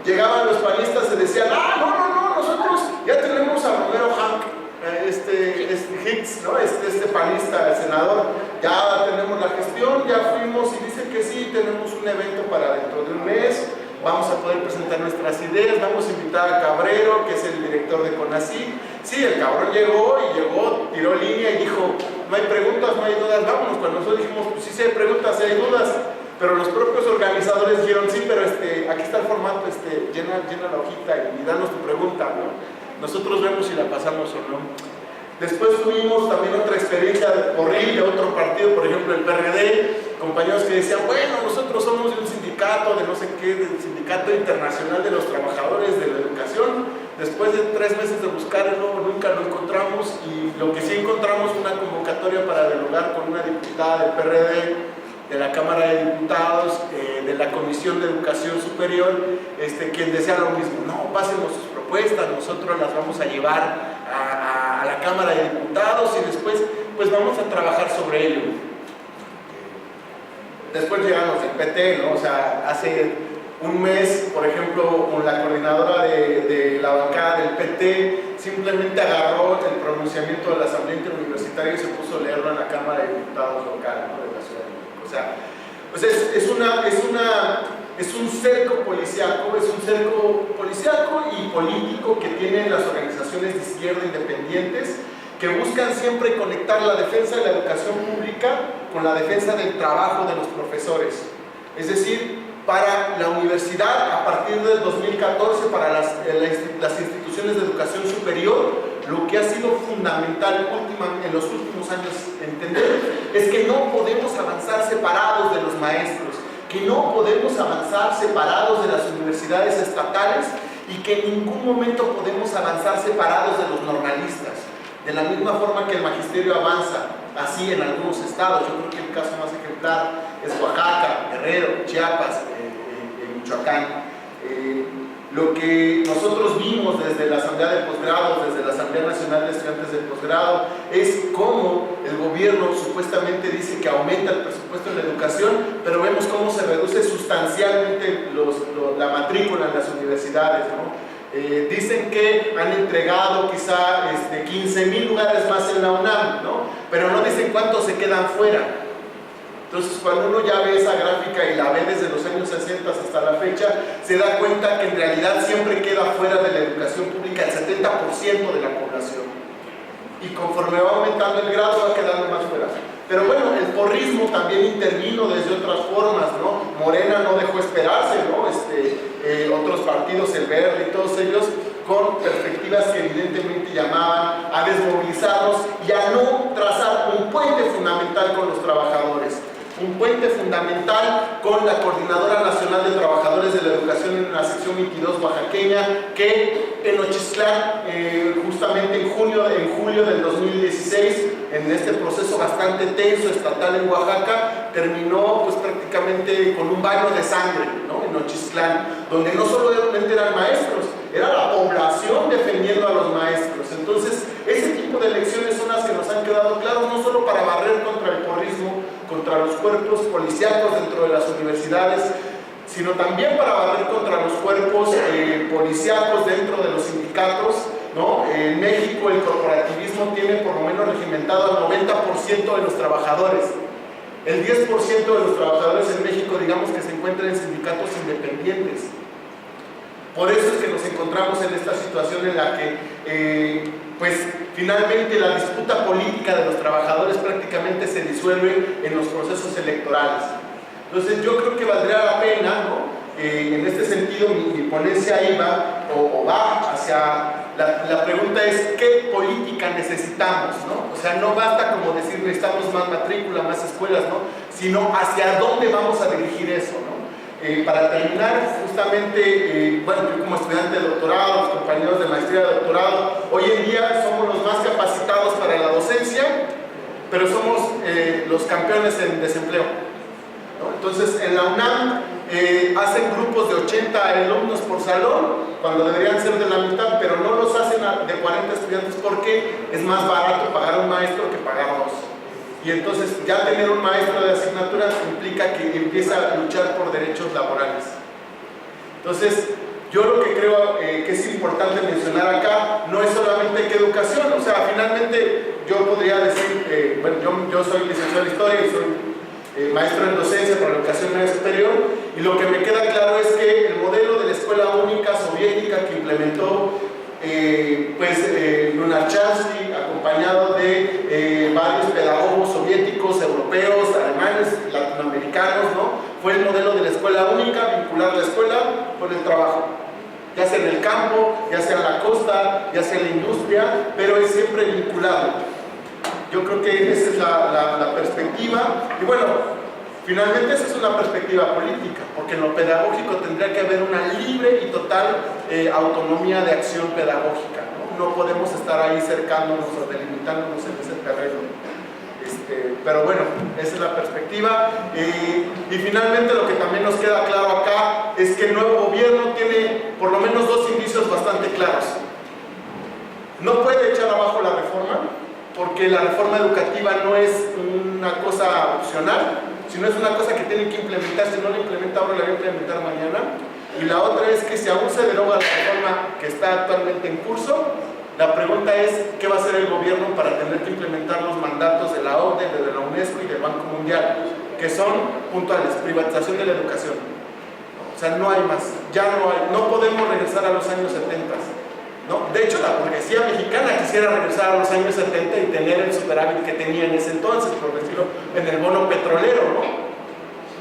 Llegaban los panistas y decían, no, nosotros ya tenemos a Romero Hank, Hicks, ¿no? este panista, el senador, ya tenemos la gestión, ya fuimos y dice que sí, tenemos un evento para dentro de un mes, vamos a poder presentar nuestras ideas, vamos a invitar a Cabrero, que es el director de CONACYT. Sí, el cabrón llegó, tiró línea y dijo, no hay preguntas, no hay dudas, vámonos. Cuando nosotros dijimos, pues sí hay preguntas, sí hay dudas, pero los propios organizadores dijeron, sí, pero aquí está el formato, llena la hojita y danos tu pregunta, ¿no? Nosotros vemos si la pasamos o no. Después tuvimos también otra experiencia horrible, otro partido, por ejemplo el PRD, compañeros que decían, bueno, nosotros somos de un sindicato, de no sé qué, del Sindicato Internacional de los Trabajadores de la Educación. Después de 3 meses de buscarlo, nunca lo encontramos, y lo que sí encontramos fue una convocatoria para dialogar con una diputada del PRD, de la Cámara de Diputados, de la Comisión de Educación Superior, quien decía lo mismo, no, pásenos sus propuestas, nosotros las vamos a llevar a la Cámara de Diputados y después pues vamos a trabajar sobre ello. Después llegamos del PT, ¿no? O sea, hace un mes, por ejemplo, con la coordinadora de la bancada del PT, simplemente agarró el pronunciamiento de la Asamblea Interuniversitaria y se puso a leerlo en la Cámara de Diputados local, ¿no? De la Ciudad de México. O sea, pues es un cerco policíaco y político que tienen las organizaciones de izquierda independientes, que buscan siempre conectar la defensa de la educación pública con la defensa del trabajo de los profesores. Es decir, para la universidad a partir del 2014, para las instituciones de educación superior. Lo que ha sido fundamental en los últimos años entender es que no podemos avanzar separados de los maestros, que no podemos avanzar separados de las universidades estatales y que en ningún momento podemos avanzar separados de los normalistas. De la misma forma que el magisterio avanza así en algunos estados, yo creo que el caso más ejemplar es Oaxaca, Guerrero, Chiapas, Michoacán. Lo que nosotros vimos desde la Asamblea de Posgrados, desde la Asamblea Nacional de Estudiantes de Posgrado, es cómo el gobierno supuestamente dice que aumenta el presupuesto en la educación, pero vemos cómo se reduce sustancialmente la matrícula en las universidades, ¿no? Dicen que han entregado quizá 15,000 lugares más en la UNAM, ¿no? Pero no dicen cuántos se quedan fuera. Entonces, cuando uno ya ve esa gráfica y la ve desde los años 60 hasta la fecha, se da cuenta que en realidad siempre queda fuera de la educación pública el 70% de la población. Y conforme va aumentando el grado, va quedando más fuera. Pero bueno, el porrismo también intervino desde otras formas, ¿no? Morena no dejó esperarse, ¿no? Otros partidos, el Verde y todos ellos, con perspectivas que evidentemente llamaban a desmovilizarnos y a no trazar un puente fundamental con los trabajadores. Un puente fundamental con la Coordinadora Nacional de Trabajadores de la Educación en la sección 22 oaxaqueña, que en Nochistlán, justamente en julio del 2016, en este proceso bastante tenso estatal en Oaxaca, terminó pues prácticamente con un baño de sangre, ¿no? En Nochistlán, donde no solamente eran maestros, era la población defendiendo a los maestros. Entonces, ese tipo de elecciones son las que nos han quedado claras, no solo para barrer contra el porrismo, contra los cuerpos policíacos dentro de las universidades, sino también para barrer contra los cuerpos policíacos dentro de los sindicatos, ¿no? En México el corporativismo tiene por lo menos regimentado al 90% de los trabajadores. El 10% de los trabajadores en México, digamos que se encuentran en sindicatos independientes. Por eso es que nos encontramos en esta situación en la que, pues, finalmente la disputa política de los trabajadores prácticamente se disuelve en los procesos electorales. Entonces yo creo que valdría la pena, ¿no? En este sentido mi ponencia iba o va hacia, la pregunta es ¿qué política necesitamos? ¿No? O sea, no basta como decir necesitamos más matrícula, más escuelas, ¿no? Sino hacia dónde vamos a dirigir eso, ¿no? Para terminar, justamente, bueno, yo como estudiante de doctorado, los compañeros de maestría de doctorado, hoy en día somos los más capacitados para la docencia, pero somos los campeones en desempleo, ¿no? Entonces, en la UNAM hacen grupos de 80 alumnos por salón, cuando deberían ser de la mitad, pero no los hacen de 40 estudiantes porque es más barato pagar a un maestro que pagar dos. Y entonces ya tener un maestro de asignaturas implica que empieza a luchar por derechos laborales. Entonces, yo lo que creo que es importante mencionar acá no es solamente que educación, o sea, finalmente yo podría decir, bueno, yo soy licenciado en Historia y soy maestro en docencia para la educación media superior, y lo que me queda claro es que el modelo de la escuela única soviética que implementó Lunarchansky, acompañado de varios pedagogos soviéticos, europeos, alemanes, latinoamericanos, ¿no? Fue el modelo de la escuela única, vincular la escuela con el trabajo, ya sea en el campo, ya sea en la costa, ya sea en la industria, pero es siempre vinculado. Yo creo que esa es la perspectiva, y bueno, finalmente esa es una perspectiva política, porque en lo pedagógico tendría que haber una libre y total autonomía de acción pedagógica, ¿no? No podemos estar ahí cercándonos o delimitándonos en ese terreno. Pero bueno, esa es la perspectiva. Y finalmente lo que también nos queda claro acá es que el nuevo gobierno tiene por lo menos dos indicios bastante claros. No puede echar abajo la reforma, porque la reforma educativa no es una cosa opcional, sino es una cosa que tiene que implementar. Si no la implementa ahora, la va a implementar mañana. Y la otra es que si aún se deroga la reforma que está actualmente en curso, la pregunta es ¿qué va a hacer el gobierno para tener que implementar los mandatos de la OCDE, de la UNESCO y del Banco Mundial, que son puntuales: privatización de la educación? O sea, no hay más, ya no hay, no podemos regresar a los años 70, ¿no? De hecho, la burguesía mexicana quisiera regresar a los años 70 y tener el superávit que tenía en ese entonces, por decirlo, en el bono petrolero, ¿no?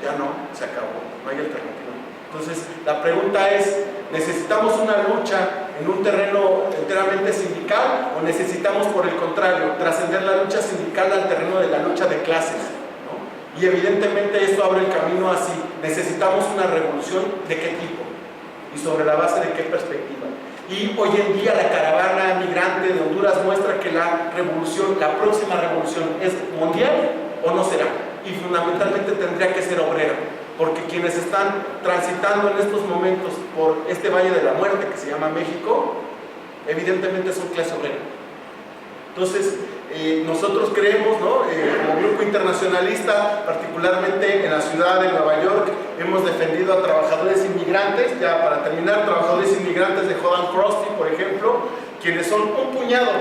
Ya no, se acabó. no hay alternativa. Entonces, la pregunta es, ¿necesitamos una lucha en un terreno enteramente sindical o necesitamos, por el contrario, trascender la lucha sindical al terreno de la lucha de clases, ¿no? Y evidentemente esto abre el camino así. Necesitamos una revolución, ¿de qué tipo? Y sobre la base de qué perspectiva. Y hoy en día la caravana migrante de Honduras muestra que la revolución, la próxima revolución, ¿es mundial o no será? Y fundamentalmente tendría que ser obrera, porque quienes están transitando en estos momentos por este valle de la muerte que se llama México, evidentemente son clase obrera. Entonces, nosotros creemos, ¿no? Como grupo internacionalista, particularmente en la ciudad de Nueva York, hemos defendido a trabajadores inmigrantes, ya para terminar, trabajadores inmigrantes de Holland Krusty, por ejemplo, quienes son un puñado,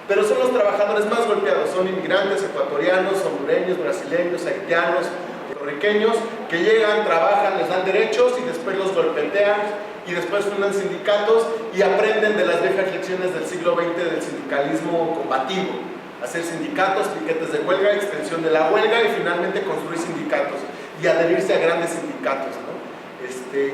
pero son los trabajadores más golpeados, son inmigrantes ecuatorianos, hondureños, brasileños, haitianos, puertorriqueños, que llegan, trabajan, les dan derechos y después los golpetean y después fundan sindicatos y aprenden de las viejas lecciones del siglo XX del sindicalismo combativo, hacer sindicatos, piquetes de huelga, extensión de la huelga y finalmente construir sindicatos y adherirse a grandes sindicatos, ¿no?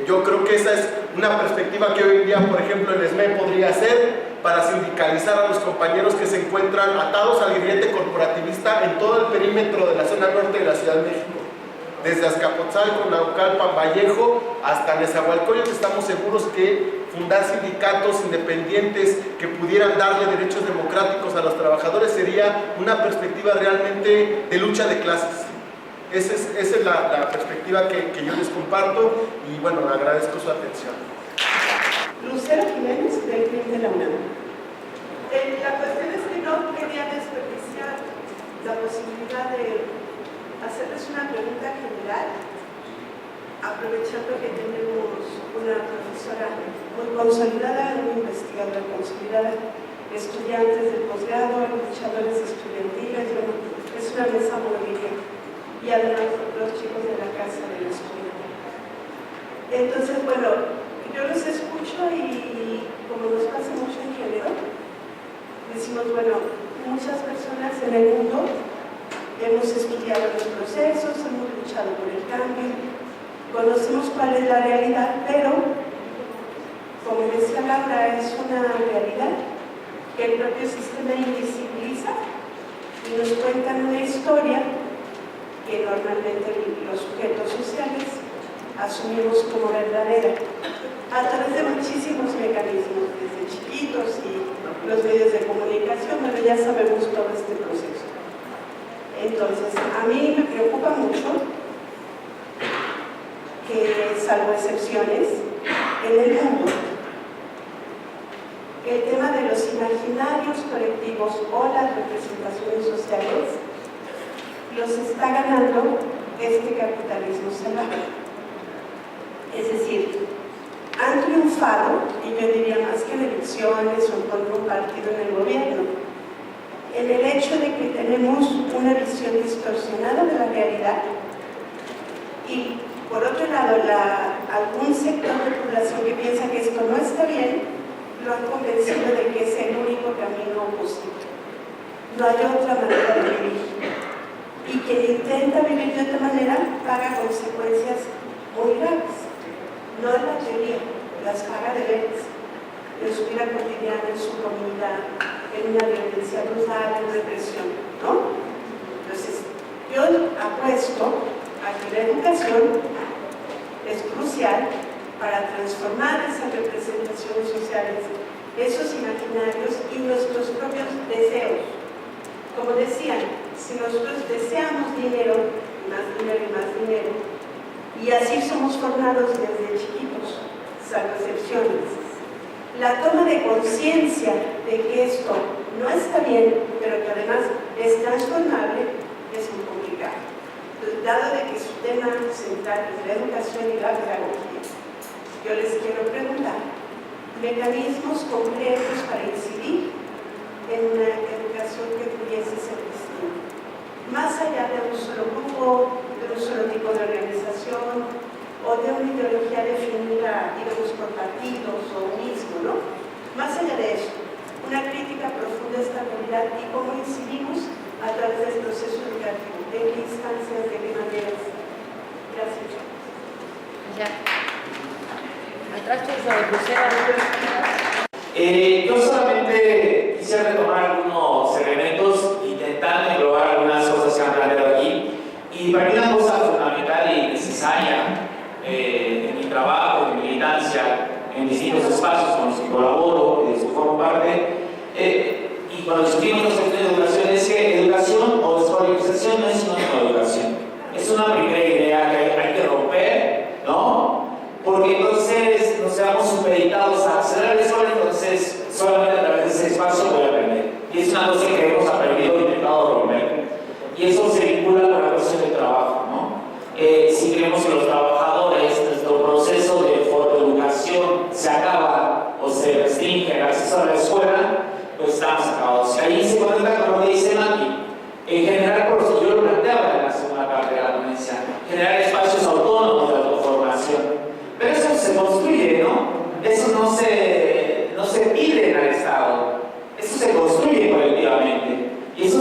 Yo creo que esa es una perspectiva que hoy en día, por ejemplo, el SME podría hacer para sindicalizar a los compañeros que se encuentran atados al grillete corporativista en todo el perímetro de la zona norte de la Ciudad de México. Desde Azcapotzalco, Naucalpan, Vallejo, hasta Nezahualcóyotl, estamos seguros que fundar sindicatos independientes que pudieran darle derechos democráticos a los trabajadores sería una perspectiva realmente de lucha de clases. Esa es la perspectiva que yo les comparto y bueno, agradezco su atención. Lucero Jiménez, del CRIM de la UNAM. La cuestión es que no quería desperdiciar la posibilidad de hacerles una pregunta general, aprovechando que tenemos una profesora muy consolidada, una investigadora consolidada, estudiantes del posgrado, luchadores estudiantiles, bueno, es una mesa muy rica, y además los chicos de la casa de la escuela. Entonces, bueno, yo los escucho y como nos pasa mucho en género, decimos, bueno, muchas personas en el mundo hemos estudiado los procesos, hemos luchado por el cambio, conocemos cuál es la realidad, pero, como decía Laura, es una realidad que el propio sistema invisibiliza y nos cuentan una historia que normalmente los sujetos sociales asumimos como verdadera a través de muchísimos mecanismos, desde chiquitos y los medios de comunicación, pero ya sabemos todo este proceso. Entonces, a mí me preocupa mucho que, salvo excepciones, en el mundo, el tema de los imaginarios colectivos o las representaciones sociales los está ganando este capitalismo salvaje. Es decir, han triunfado, y yo diría más que en elecciones o contra un partido en el gobierno, en el hecho de que tenemos una visión distorsionada de la realidad y, por otro lado, algún sector de población que piensa que esto no está bien, lo han convencido de que es el único camino posible. No hay otra manera de vivir. Y quien intenta vivir de otra manera paga consecuencias muy graves. No en la teoría, las paga de veras, en su vida cotidiana, en su comida, en una violencia brutal, en represión, ¿no? Entonces, yo apuesto a que la educación es crucial para transformar esas representaciones sociales, esos imaginarios y nuestros propios deseos. Como decían, si nosotros deseamos dinero, más dinero y más dinero, y así somos formados desde chiquitos, salvo excepciones, la toma de conciencia de que esto no está bien, pero que además es transformable, es muy complicado. Entonces, dado de que su tema central es la educación y la pedagogía, yo les quiero preguntar mecanismos concretos para incidir en una educación que pudiese ser distinta, más allá de un solo grupo, de un solo tipo de organización o de una ideología definida, digamos, por partidos o mismo, ¿no? Más allá de eso, una crítica profunda a esta realidad y cómo incidimos a través del proceso educativo, de qué instancias, de qué maneras. Gracias. Ya. Atrás tuyo, Lucero. Yo solamente quisiera retomar algunos elementos, intentando englobar algunas cosas que han planteado aquí. Y para mí una cosa fundamental y necesaria en mi trabajo, en mi militancia, en distintos espacios con los que colaboro, de los que formo parte, y cuando discutimos los temas de educación, es que educación o escolarización no es sinónimo de educación. Es una primera idea que hay que romper, ¿no? Porque entonces nos quedamos supeditados a acceder a la escuela, entonces solamente a través de ese espacio voy a aprender. Y es una cosa que hemos aprendido e intentado romper. Y eso se vincula con la cuestión del trabajo, ¿no? Si creemos que los trabajadores, nuestro proceso de educación se acaba o se restringe el acceso a la escuela, pues estamos acabados. Ahí se conecta con lo que dice Maki. En general, por eso yo lo planteaba en la segunda parte de la ponencia, generar espacios autónomos de autoformación. Pero eso se construye, ¿no? Eso no se pide al Estado. Eso se construye colectivamente. Y eso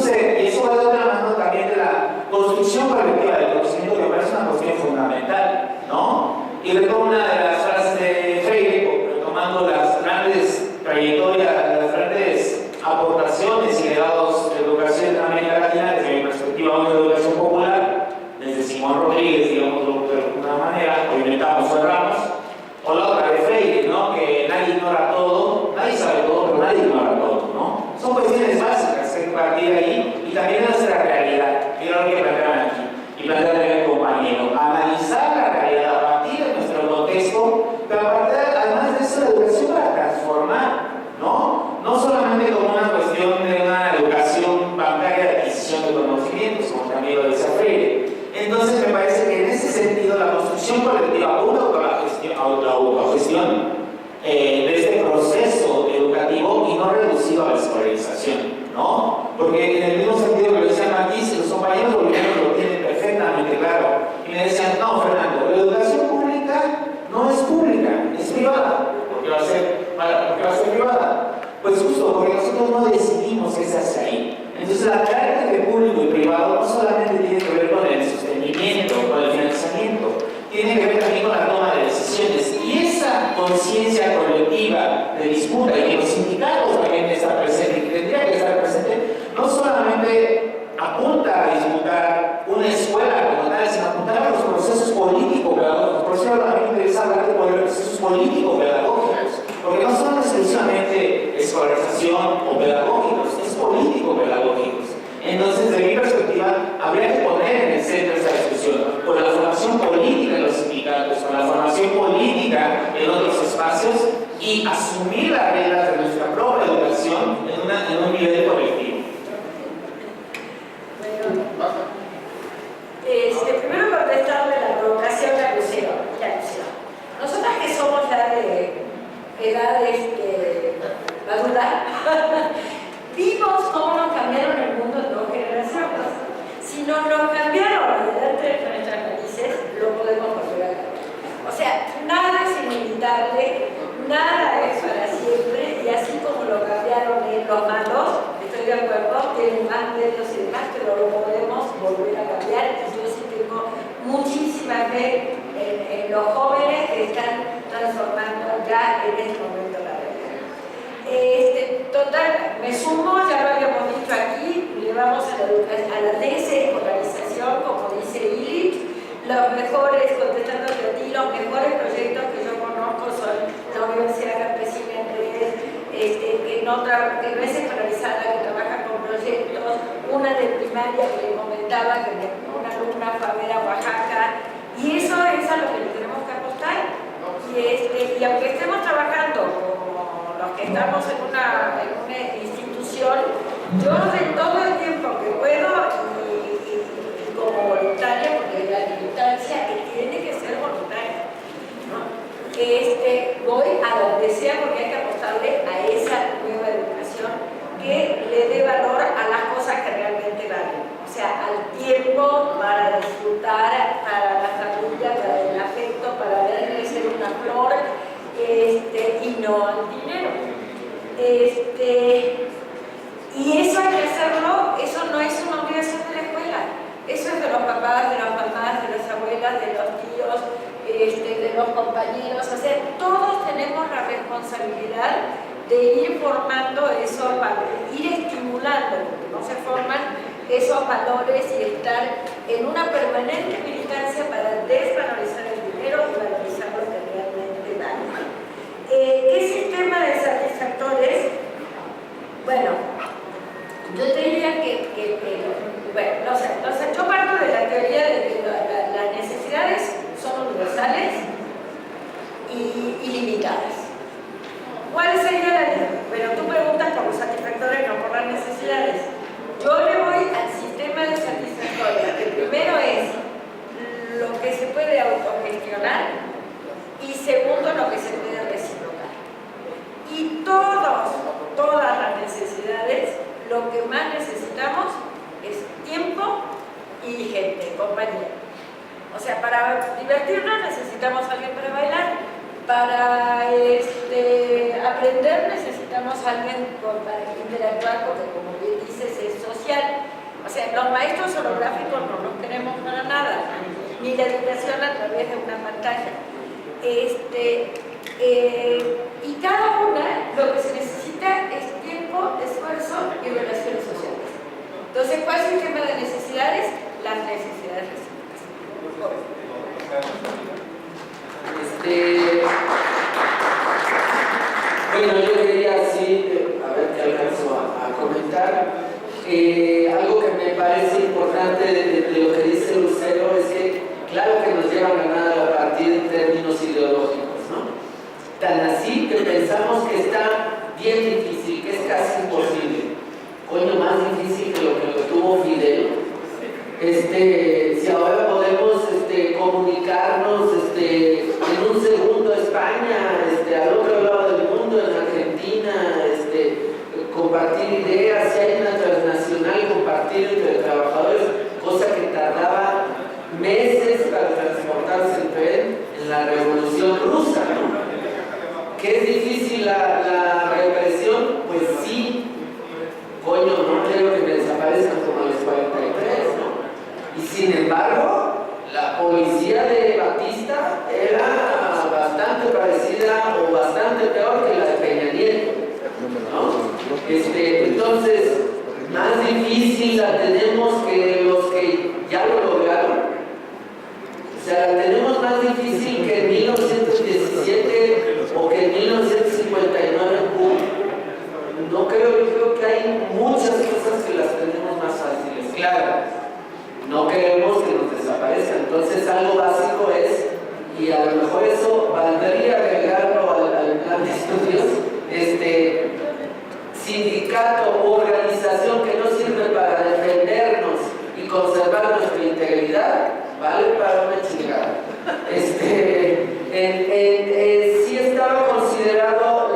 va de la mano también de la construcción colectiva del conocimiento, que me parece una cuestión fundamental, ¿no? Y retomo una de las frases de Freire, retomando las grandes trayectorias, las grandes aportaciones y legados de educación en América Latina, desde mi perspectiva, una educación popular, desde Simón Rodríguez, digámoslo de alguna manera, o inventamos o erramos, o la otra de Freire, ¿no? Que nadie ignora todo, nadie sabe todo, pero nadie ignora todo, ¿no? Son cuestiones básicas que hay que partir de ahí, y también nuestra realidad, que era lo que planteaban aquí, y planteaban el compañero, analizar la realidad a partir de nuestro contexto, pero además de eso la educación para transformar, ¿no? No solamente como una cuestión de una educación bancaria de adquisición de conocimientos, como también lo dice Freire. Entonces me parece que en ese sentido la construcción colectiva, una autogestión de este proceso educativo y no reducido a la escolarización, ¿no? Porque en el mismo sentido que lo decían aquí, los compañeros bolivianos lo tienen perfectamente claro. Y me decían, no, Fernando, la educación pública no es pública, es privada. ¿Por qué va a ser privada? Pues justo porque nosotros no decidimos qué se hace ahí. Entonces la carácter de público y privado no solamente tiene que ver con el sostenimiento, con el financiamiento, tiene que ver también con la toma de decisiones. Y esa conciencia colectiva de disputa, y que los sindicatos también están presentes, y que tendría que estar presente, no solamente apunta a disputar una escuela como tal, sino apuntar a los procesos político-pedagógicos. Por eso a mí me interesa hablar de procesos político-pedagógicos, porque no son exclusivamente escolarización o pedagógicos, es político-pedagógicos. Entonces, desde mi perspectiva, habría que poner en el centro esta discusión, con la formación política en los sindicatos, con la formación política en otros espacios, y asumir las reglas de nuestra propia educación en un nivel colectivo. Primero contestarle la provocación a Lucero. Nosotras que somos ya de edades maduras, vimos cómo nos cambiaron el mundo en 2 generaciones. Si nos lo cambiaron delante de nuestras narices, lo podemos volver a cambiar. O sea, nada es inevitable, nada es para siempre, y así como lo cambiaron los malos, estoy de acuerdo, tienen más medios y demás, pero lo podemos volver a cambiar. Y yo sí tengo muchísima fe en los jóvenes que están transformando ya en este momento la realidad. Total, me sumo, ya lo habíamos dicho aquí, le vamos a la desescolarización, como dice Illich. Los mejores, contestándote a ti, los mejores proyectos que yo conozco son la Universidad Campesina Andrés, que no es escolarizada, que trabaja con proyectos, una de primaria que le comentaba, que una alumna fue a ver a Oaxaca, y eso es a lo que le tenemos que apostar. Y aunque estemos trabajando como los que estamos en una institución, yo de todo el tiempo que puedo, y como voluntaria, porque la militancia tiene que ser voluntaria, ¿no? Voy a donde sea, porque hay que apostarle a esa nueva educación que le dé valor a las cosas que realmente valen. O sea, al tiempo para disfrutar, para la familia, para el afecto, para ver crecer una flor, y no al dinero. Y eso hay que hacerlo, eso no es una obligación de la escuela, eso es de los papás, de las mamás, de las abuelas, de los tíos, de los compañeros, o sea, todos tenemos la responsabilidad de ir formando esos valores, ir estimulando, porque no se forman esos valores y estar en una permanente militancia para desvalorizar el dinero y valorizar lo que realmente vale. ¿Qué sistema de satisfactores? Bueno, yo te diría bueno, yo parto de la teoría de que las necesidades son universales y ilimitadas. ¿Cuál sería la ley? Bueno, tú preguntas por los satisfactores, no por las necesidades. Yo le voy al sistema de satisfactores, que primero es lo que se puede autogestionar y segundo lo que se puede reciprocar. Y todas las necesidades, lo que más necesitamos es tiempo y gente, compañía. O sea, para divertirnos necesitamos a alguien para bailar, para aprender necesitamos a alguien para interactuar, porque como bien dices es social. O sea, los maestros holográficos no los tenemos para nada, ni la educación a través de una pantalla. Y cada una lo que se necesita es tiempo, esfuerzo y relaciones sociales. Entonces, ¿cuál es el tema de necesidades? Las necesidades recíprocas. Bueno, yo quería así, a ver qué alcanzo a comentar. Algo que me parece importante de lo que dice Lucero es que, claro que nos llevan a ganar la partida en términos ideológicos, ¿no? Tan así que pensamos que está bien difícil, que es casi imposible. Coño, más difícil que lo que tuvo Fidel. Si ahora podemos comunicarnos en un segundo a España, al otro lado del mundo, en Argentina, compartir ideas, si hay una transnacional, compartir entre trabajadores, cosa que tardaba meses para transportarse en tren en la Revolución Rusa, ¿no? ¿Que es difícil la represión? Pues sí. Coño, no quiero que me desaparezcan como a los 43, ¿no? Y sin embargo, la policía de Batista era bastante parecida o bastante peor que la de Peña Nieto, ¿no? Entonces, más difícil la tenemos que los que ya lo lograron. O sea, la tenemos más difícil que en 1917 o que en 1959 en Cuba. No creo que hay muchas cosas que las tenemos más fáciles. Claro, no queremos que nos desaparezcan. Entonces, algo básico es, y a lo mejor eso valdría agregarlo al plan de estudios, sindicato u organización que no sirve para defendernos y conservar nuestra integridad, vale para una chingada. Sí estaba considerado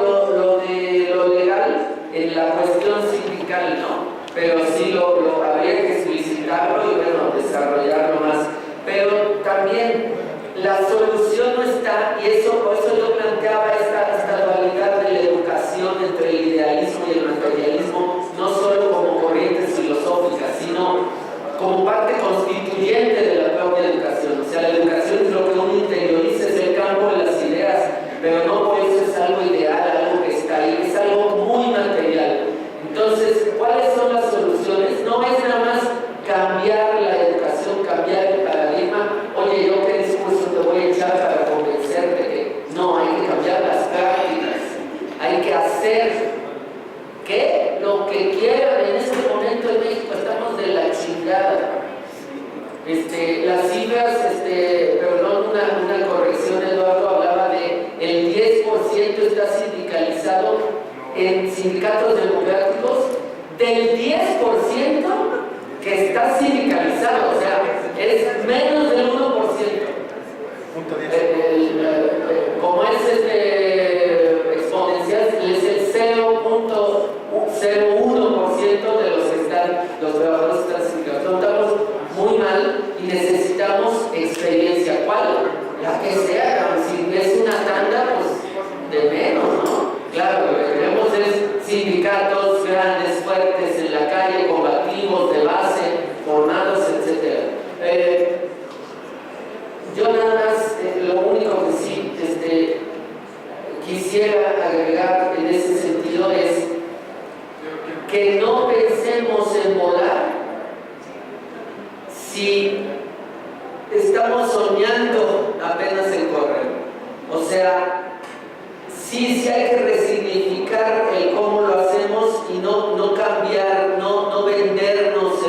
lo legal en la cuestión sindical, ¿no? Pero sí lo habría que explicitarlo y bueno, desarrollarlo más. Pero también la solución no está, y por eso yo planteaba esta dualidad de la educación entre el idealismo y el materialismo, no solo como corrientes filosóficas, sino como parte constituyente de la propia educación. O sea, la educación es lo que uno interioriza, es el campo de las ideas, pero no por eso es algo ideal, algo que está ahí, es algo muy material. Entonces, ¿cuáles son las soluciones? No es nada más cambiar la educación, cambiar el paradigma. Oye, ¿yo qué discurso te voy a echar para convencerte que no? Hay que cambiar las prácticas, hay que hacer que lo que quieran. En este momento en México estamos de la chingada. Las cifras, perdón, una corrección, Eduardo hablaba de el 10% está sindicalizado en sindicatos democráticos, del 10% que está sindicalizado, o sea, es menos del 1%. Como es exponencial, es el 0.01% de los trabajadores que están sindicalizados. Estamos muy mal y necesitamos experiencia. ¿Cuál? La que sea. Si es una tanda, pues de menos, ¿no? Claro, lo que queremos es sindicatos grandes, fuertes, en la calle, combativos, de base, formados, etc. Yo nada más, lo quisiera agregar en ese sentido es que no pensemos en volar si estamos soñando apenas en correr. O sea, sí hay que resignificar el cómo lo hacemos y no cambiar, no vendernos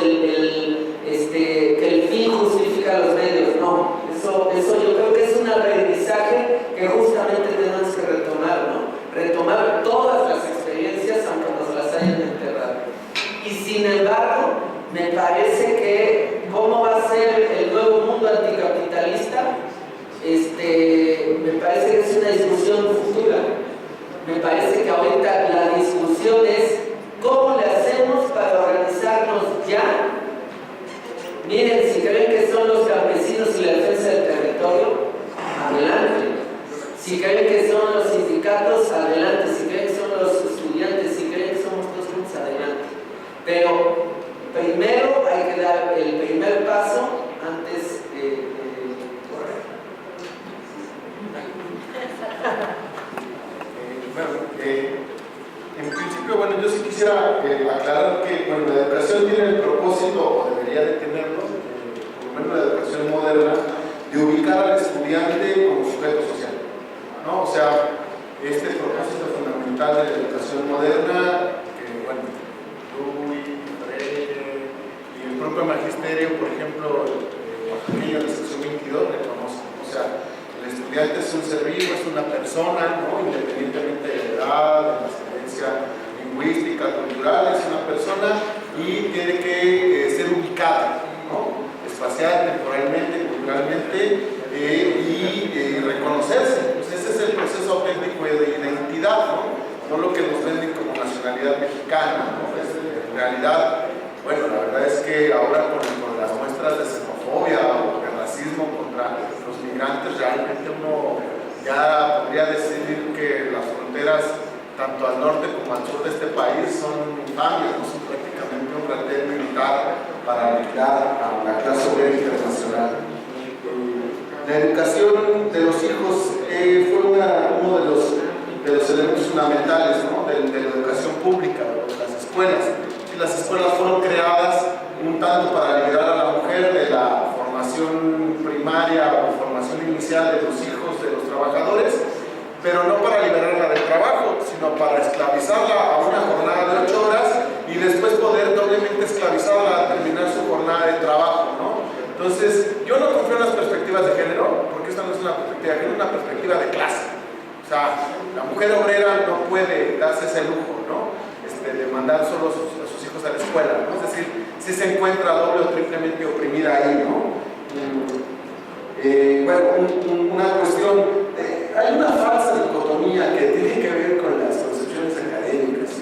que el fin justifica los medios. No, eso yo creo que es un aprendizaje que justamente tenemos que retomar, ¿no? Retomar todas las experiencias aunque nos las hayan enterrado. Y sin embargo, me parece que cómo va a ser el nuevo mundo anticapitalista, me parece que es una discusión futura. Me parece que ahorita la discusión es cómo le hacemos para organizarnos ya. Miren, si creen que son los campesinos y la defensa del territorio, adelante. Si creen que son los sindicatos, adelante. Si creen que son los estudiantes, si creen que somos todos juntos, adelante. Pero primero hay que dar el primer paso antes de correr. En principio, yo sí quisiera aclarar que la educación tiene el propósito, o debería de tenerlo, por lo menos la educación moderna, de ubicar al estudiante como sujeto social, ¿no? O sea, este propósito fundamental de la educación moderna, que Dewey, Freire y el propio magisterio, por ejemplo, aquello de la sección 22 reconoce. O sea, el estudiante es un ser vivo, es una persona, ¿no? Independientemente de la edad, de la ascendencia lingüística, cultural, es una persona y tiene que ser ubicada, ¿no? Espacial, temporalmente, culturalmente, y reconocerse. Pues ese es el proceso auténtico de identidad, ¿no? No lo que nos venden como nacionalidad mexicana, ¿no? En realidad, la verdad es que ahora con las muestras de xenofobia o de racismo contra los migrantes, realmente uno ya podría decir que las fronteras tanto al norte como al sur de este país son infamias, ¿no? Son prácticamente un cuartel militar para liquidar a la clase obrera internacional. La educación de los hijos fue uno de los elementos fundamentales, ¿no? de la educación pública, de las escuelas. Y las escuelas fueron creadas un tanto para liberar a la mujer de la formación primaria o formación inicial de los hijos de los trabajadores, pero no para liberarla del trabajo, sino para esclavizarla a una jornada de 8 horas y después poder doblemente esclavizarla a terminar su jornada de trabajo, ¿no? Entonces, yo no confío en las perspectivas de género, porque esta no es una perspectiva de género, es una perspectiva de clase. O sea, la mujer obrera no puede darse ese lujo, ¿no? De mandar solo a sus hijos a la escuela, ¿no? Es decir, si se encuentra doble o triplemente oprimida ahí, ¿no? Una cuestión, hay una falsa dicotomía que tiene que ver con las concepciones académicas,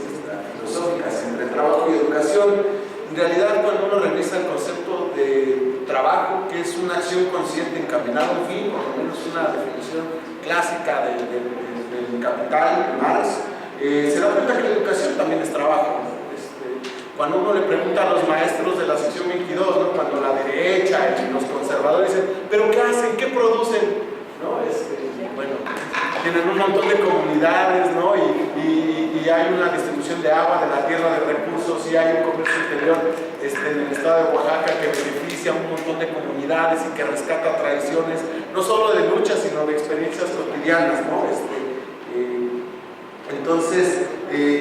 filosóficas entre trabajo y educación. En realidad, cuando uno revisa el concepto de trabajo, que es una acción consciente encaminada a un fin, por lo menos una definición clásica del Capital, Marx, se da cuenta que la educación también es trabajo, ¿no? Cuando uno le pregunta a los maestros de la sección 22, ¿no? Cuando la derecha y los conservadores dicen, ¿pero qué hacen? ¿Qué producen? ¿No? Tienen un montón de comunidades, ¿no? Y hay una distribución de agua, de la tierra, de recursos, y hay un comercio interior en el estado de Oaxaca que beneficia a un montón de comunidades y que rescata tradiciones, no solo de lucha, sino de experiencias cotidianas, ¿no? Entonces,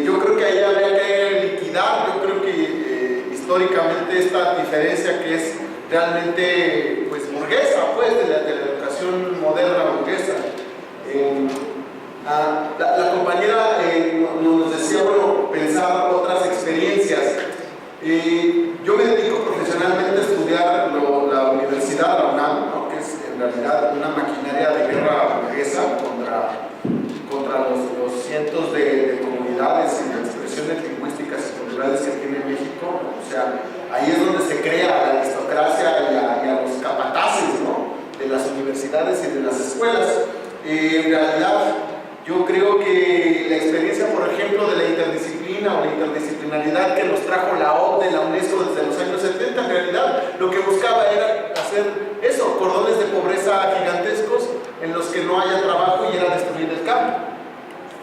yo creo que ahí habría que liquidar, yo creo que históricamente esta diferencia que es realmente burguesa, de la educación moderna burguesa. La compañera nos decía, pensar otras experiencias. Yo me dedico profesionalmente a estudiar la universidad, la UNAM, ¿no? Que es en realidad una maquinaria de guerra burguesa contra los cientos de comunidades y de expresiones lingüísticas y culturales que tiene México. O sea, ahí es donde se crea la aristocracia y a los capataces, ¿no? De las universidades y de las escuelas. En realidad, yo creo que la experiencia, por ejemplo, de la interdisciplina o la interdisciplinaridad que nos trajo la OCDE, la UNESCO desde los años 70, en realidad lo que buscaba era hacer cordones de pobreza gigantescos en los que no haya trabajo y era destruir el campo.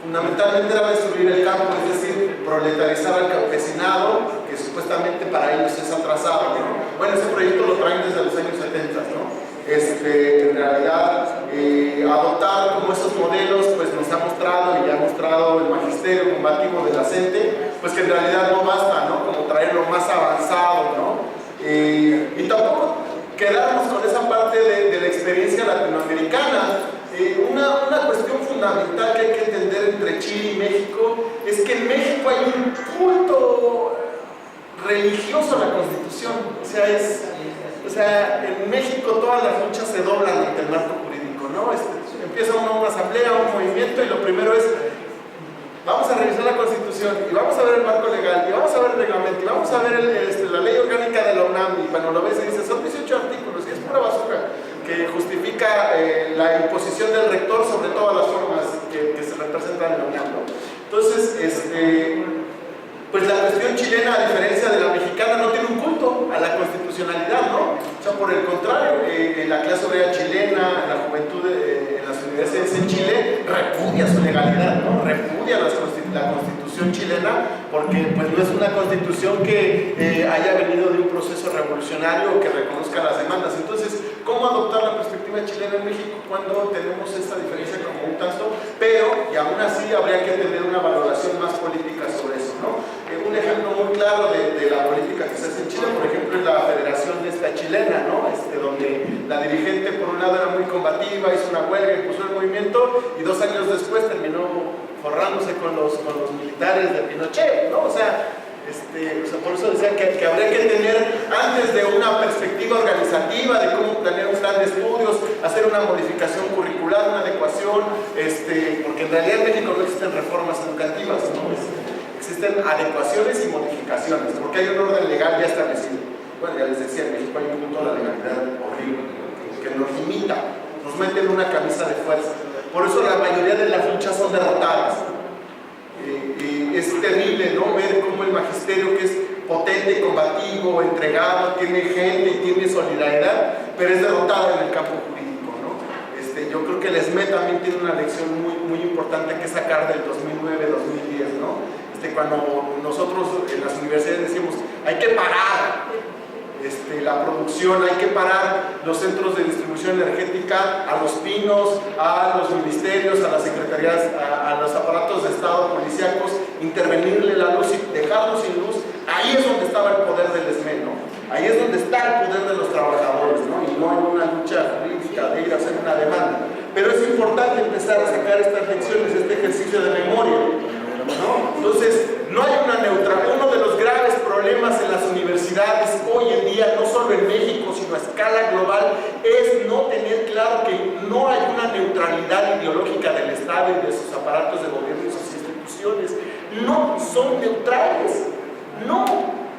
Fundamentalmente era destruir el campo, es decir, proletarizar al campesinado, que supuestamente para ellos es atrasado, ¿no? Bueno, ese proyecto lo traen desde los años 70, ¿no? En realidad, adoptar como esos modelos, pues nos ha mostrado y ha mostrado el magisterio combativo de la CENTE, pues que en realidad no basta, ¿no? Como traerlo más avanzado, ¿no? Y tampoco quedarnos con esa parte de la experiencia latinoamericana. Una cuestión fundamental que hay que entender entre Chile y México es que en México hay un culto religioso a la Constitución. O sea, en México todas las luchas se doblan ante el marco jurídico, ¿no? Empieza una asamblea, un movimiento, y lo primero es: vamos a revisar la Constitución, y vamos a ver el marco legal, y vamos a ver el reglamento, y vamos a ver la ley orgánica de la UNAM, y cuando lo ves y dices, son 18 artículos, y es pura basura, que justifica la imposición del rector sobre todas las formas que se representan en la UNAM, ¿no? Entonces, pues la cuestión chilena, a diferencia de la mexicana, no tiene un culto a la constitucionalidad, ¿no? O sea, por el contrario, la clase obrera chilena, la juventud en las universidades en Chile, repudia su legalidad, ¿no? Repudia la constitución chilena, porque pues no es una constitución que haya venido de un proceso revolucionario o que reconozca las demandas. Entonces, ¿cómo adoptar la perspectiva chilena en México cuando tenemos esta diferencia como un tanto? Pero, y aún así, habría que tener una valoración más política sobre eso, ¿no? Un ejemplo muy claro de la política que se hace en Chile, por ejemplo, es la Federación Chilena, ¿no? Donde la dirigente por un lado era muy combativa, hizo una huelga, impulsó el movimiento, y 2 años después terminó forrándose con los militares de Pinochet, ¿no? O sea, por eso decía que habría que tener, antes de una perspectiva organizativa de cómo planear un plan de estudios, hacer una modificación curricular, una adecuación, porque en realidad en México no existen reformas educativas, ¿no? Existen adecuaciones y modificaciones, porque hay un orden legal ya establecido. Bueno, ya les decía, en México hay un punto de la legalidad horrible, que nos limita, nos mete en una camisa de fuerza. Por eso la mayoría de las luchas son derrotadas. Es terrible, ¿no? Ver cómo el magisterio, que es potente, combativo, entregado, tiene gente y tiene solidaridad, pero es derrotado en el campo jurídico, ¿no? Yo creo que el SME también tiene una lección muy, muy importante que sacar del 2009-2010, ¿no? Cuando nosotros en las universidades decimos, hay que parar la producción, hay que parar los centros de distribución energética, a los pinos, a los ministerios, a las secretarías, a los aparatos de Estado policíacos, intervenirle la luz y dejarlos sin luz. Ahí es donde estaba el poder del SME, ¿no? Ahí es donde está el poder de los trabajadores, ¿no? Y no en una lucha jurídica de ir a hacer una demanda. Pero es importante empezar a sacar estas lecciones, este ejercicio de memoria, ¿no? Entonces, no hay una neutralidad. Uno de los graves problemas en las universidades hoy en día, no solo en México, sino a escala global, es no tener claro que no hay una neutralidad ideológica del Estado y de sus aparatos de gobierno y sus instituciones. No son neutrales, no.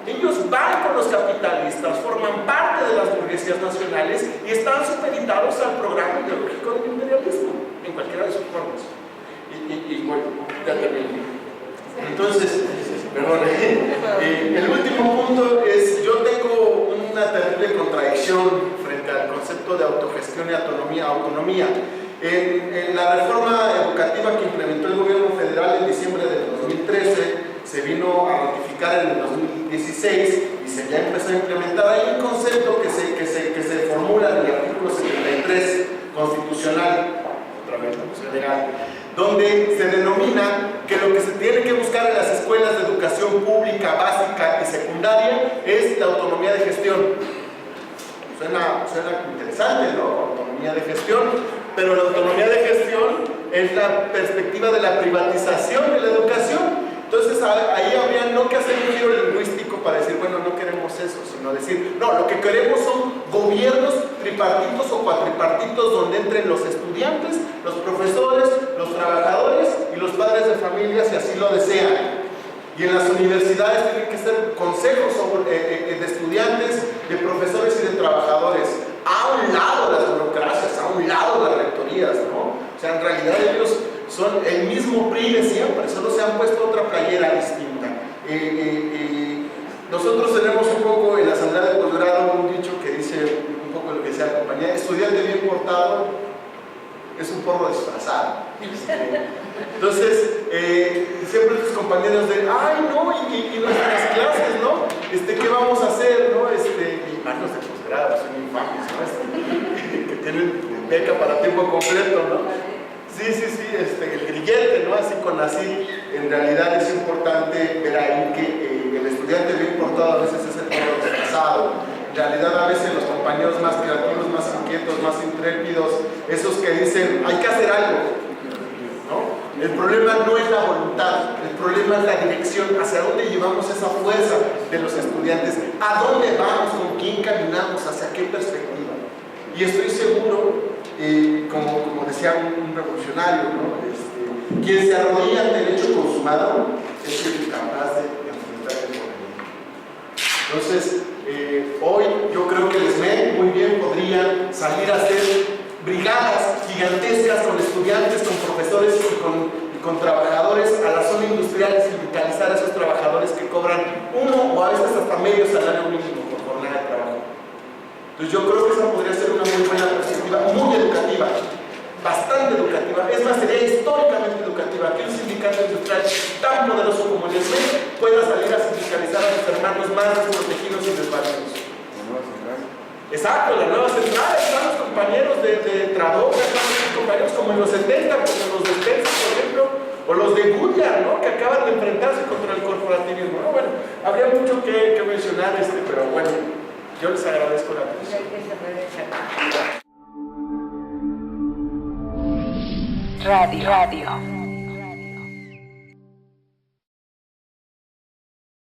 Ellos van con los capitalistas, forman parte de las burguesías nacionales y están supeditados al programa ideológico del imperialismo, en cualquiera de sus formas. Y bueno, ya terminé. Entonces, perdón, el último punto es, yo tengo una terrible contradicción frente al concepto de autogestión y autonomía. En la reforma educativa que implementó el gobierno federal en diciembre del 2013, se vino a ratificar en el 2016 y se ya empezó a implementar. Hay un concepto que se formula en el artículo 73 constitucional, otra vez, legal, donde se denomina que lo que se tiene que buscar en las escuelas de educación pública, básica y secundaria es la autonomía de gestión. Suena interesante, ¿no? Autonomía de gestión, pero la autonomía de gestión es la perspectiva de la privatización de la educación. Entonces ahí habría no que hacer un giro lingüístico para decir, bueno, no queremos eso, sino decir, no, lo que queremos son gobiernos tripartitos o cuatripartitos donde entren los estudiantes, los profesores, los trabajadores y los padres de familia si así lo desean. Y en las universidades tienen que ser consejos de estudiantes, de profesores y de trabajadores, a un lado las burocracias, a un lado las rectorías, ¿no? O sea, en realidad ellos son el mismo PRI de siempre, solo se han puesto otra playera distinta. Nosotros tenemos un poco en la Asamblea de Posgrado un dicho que dice un poco lo que decía la compañía: estudiante bien portado es un porro disfrazado. Entonces, siempre tus compañeros de, ay, no, y nuestras clases, ¿no? ¿Qué vamos a hacer, no? Y más los de posgrado, son infames, ¿no? Que tienen beca para tiempo completo, ¿no? Sí, el grillete, ¿no? Así con así, en realidad es importante ver ahí que el estudiante bien portado a veces es el todo desplazado. En realidad a veces los compañeros más creativos, más inquietos, más intrépidos, esos que dicen, hay que hacer algo, ¿no? El problema no es la voluntad, el problema es la dirección, hacia dónde llevamos esa fuerza de los estudiantes, a dónde vamos, con quién caminamos, hacia qué perspectiva. Y estoy seguro, como decía un revolucionario, ¿no? Quien se arrodilla ante el hecho consumado es el capaz de enfrentar el porvenir. Entonces, hoy yo creo que el SME muy bien podría salir a hacer brigadas gigantescas con estudiantes, con profesores y con trabajadores a la zona industrial y sindicalizar a esos trabajadores que cobran uno o a veces hasta medio salario mínimo por jornada de trabajo. Entonces yo creo que esa podría ser una muy buena perspectiva, muy educativa, bastante educativa, es más, sería históricamente educativa que un sindicato industrial tan poderoso como el SME pueda salir a sindicalizar a sus hermanos más desprotegidos y desvalidos. Exacto, la nueva central, están los compañeros de Tradoca, están los compañeros como en los 70, como los de Spencer, por ejemplo, o los de Goodyear, ¿no? Que acaban de enfrentarse contra el corporativismo, ¿no? Bueno, habría mucho que mencionar, pero bueno, yo les agradezco la atención. Radio.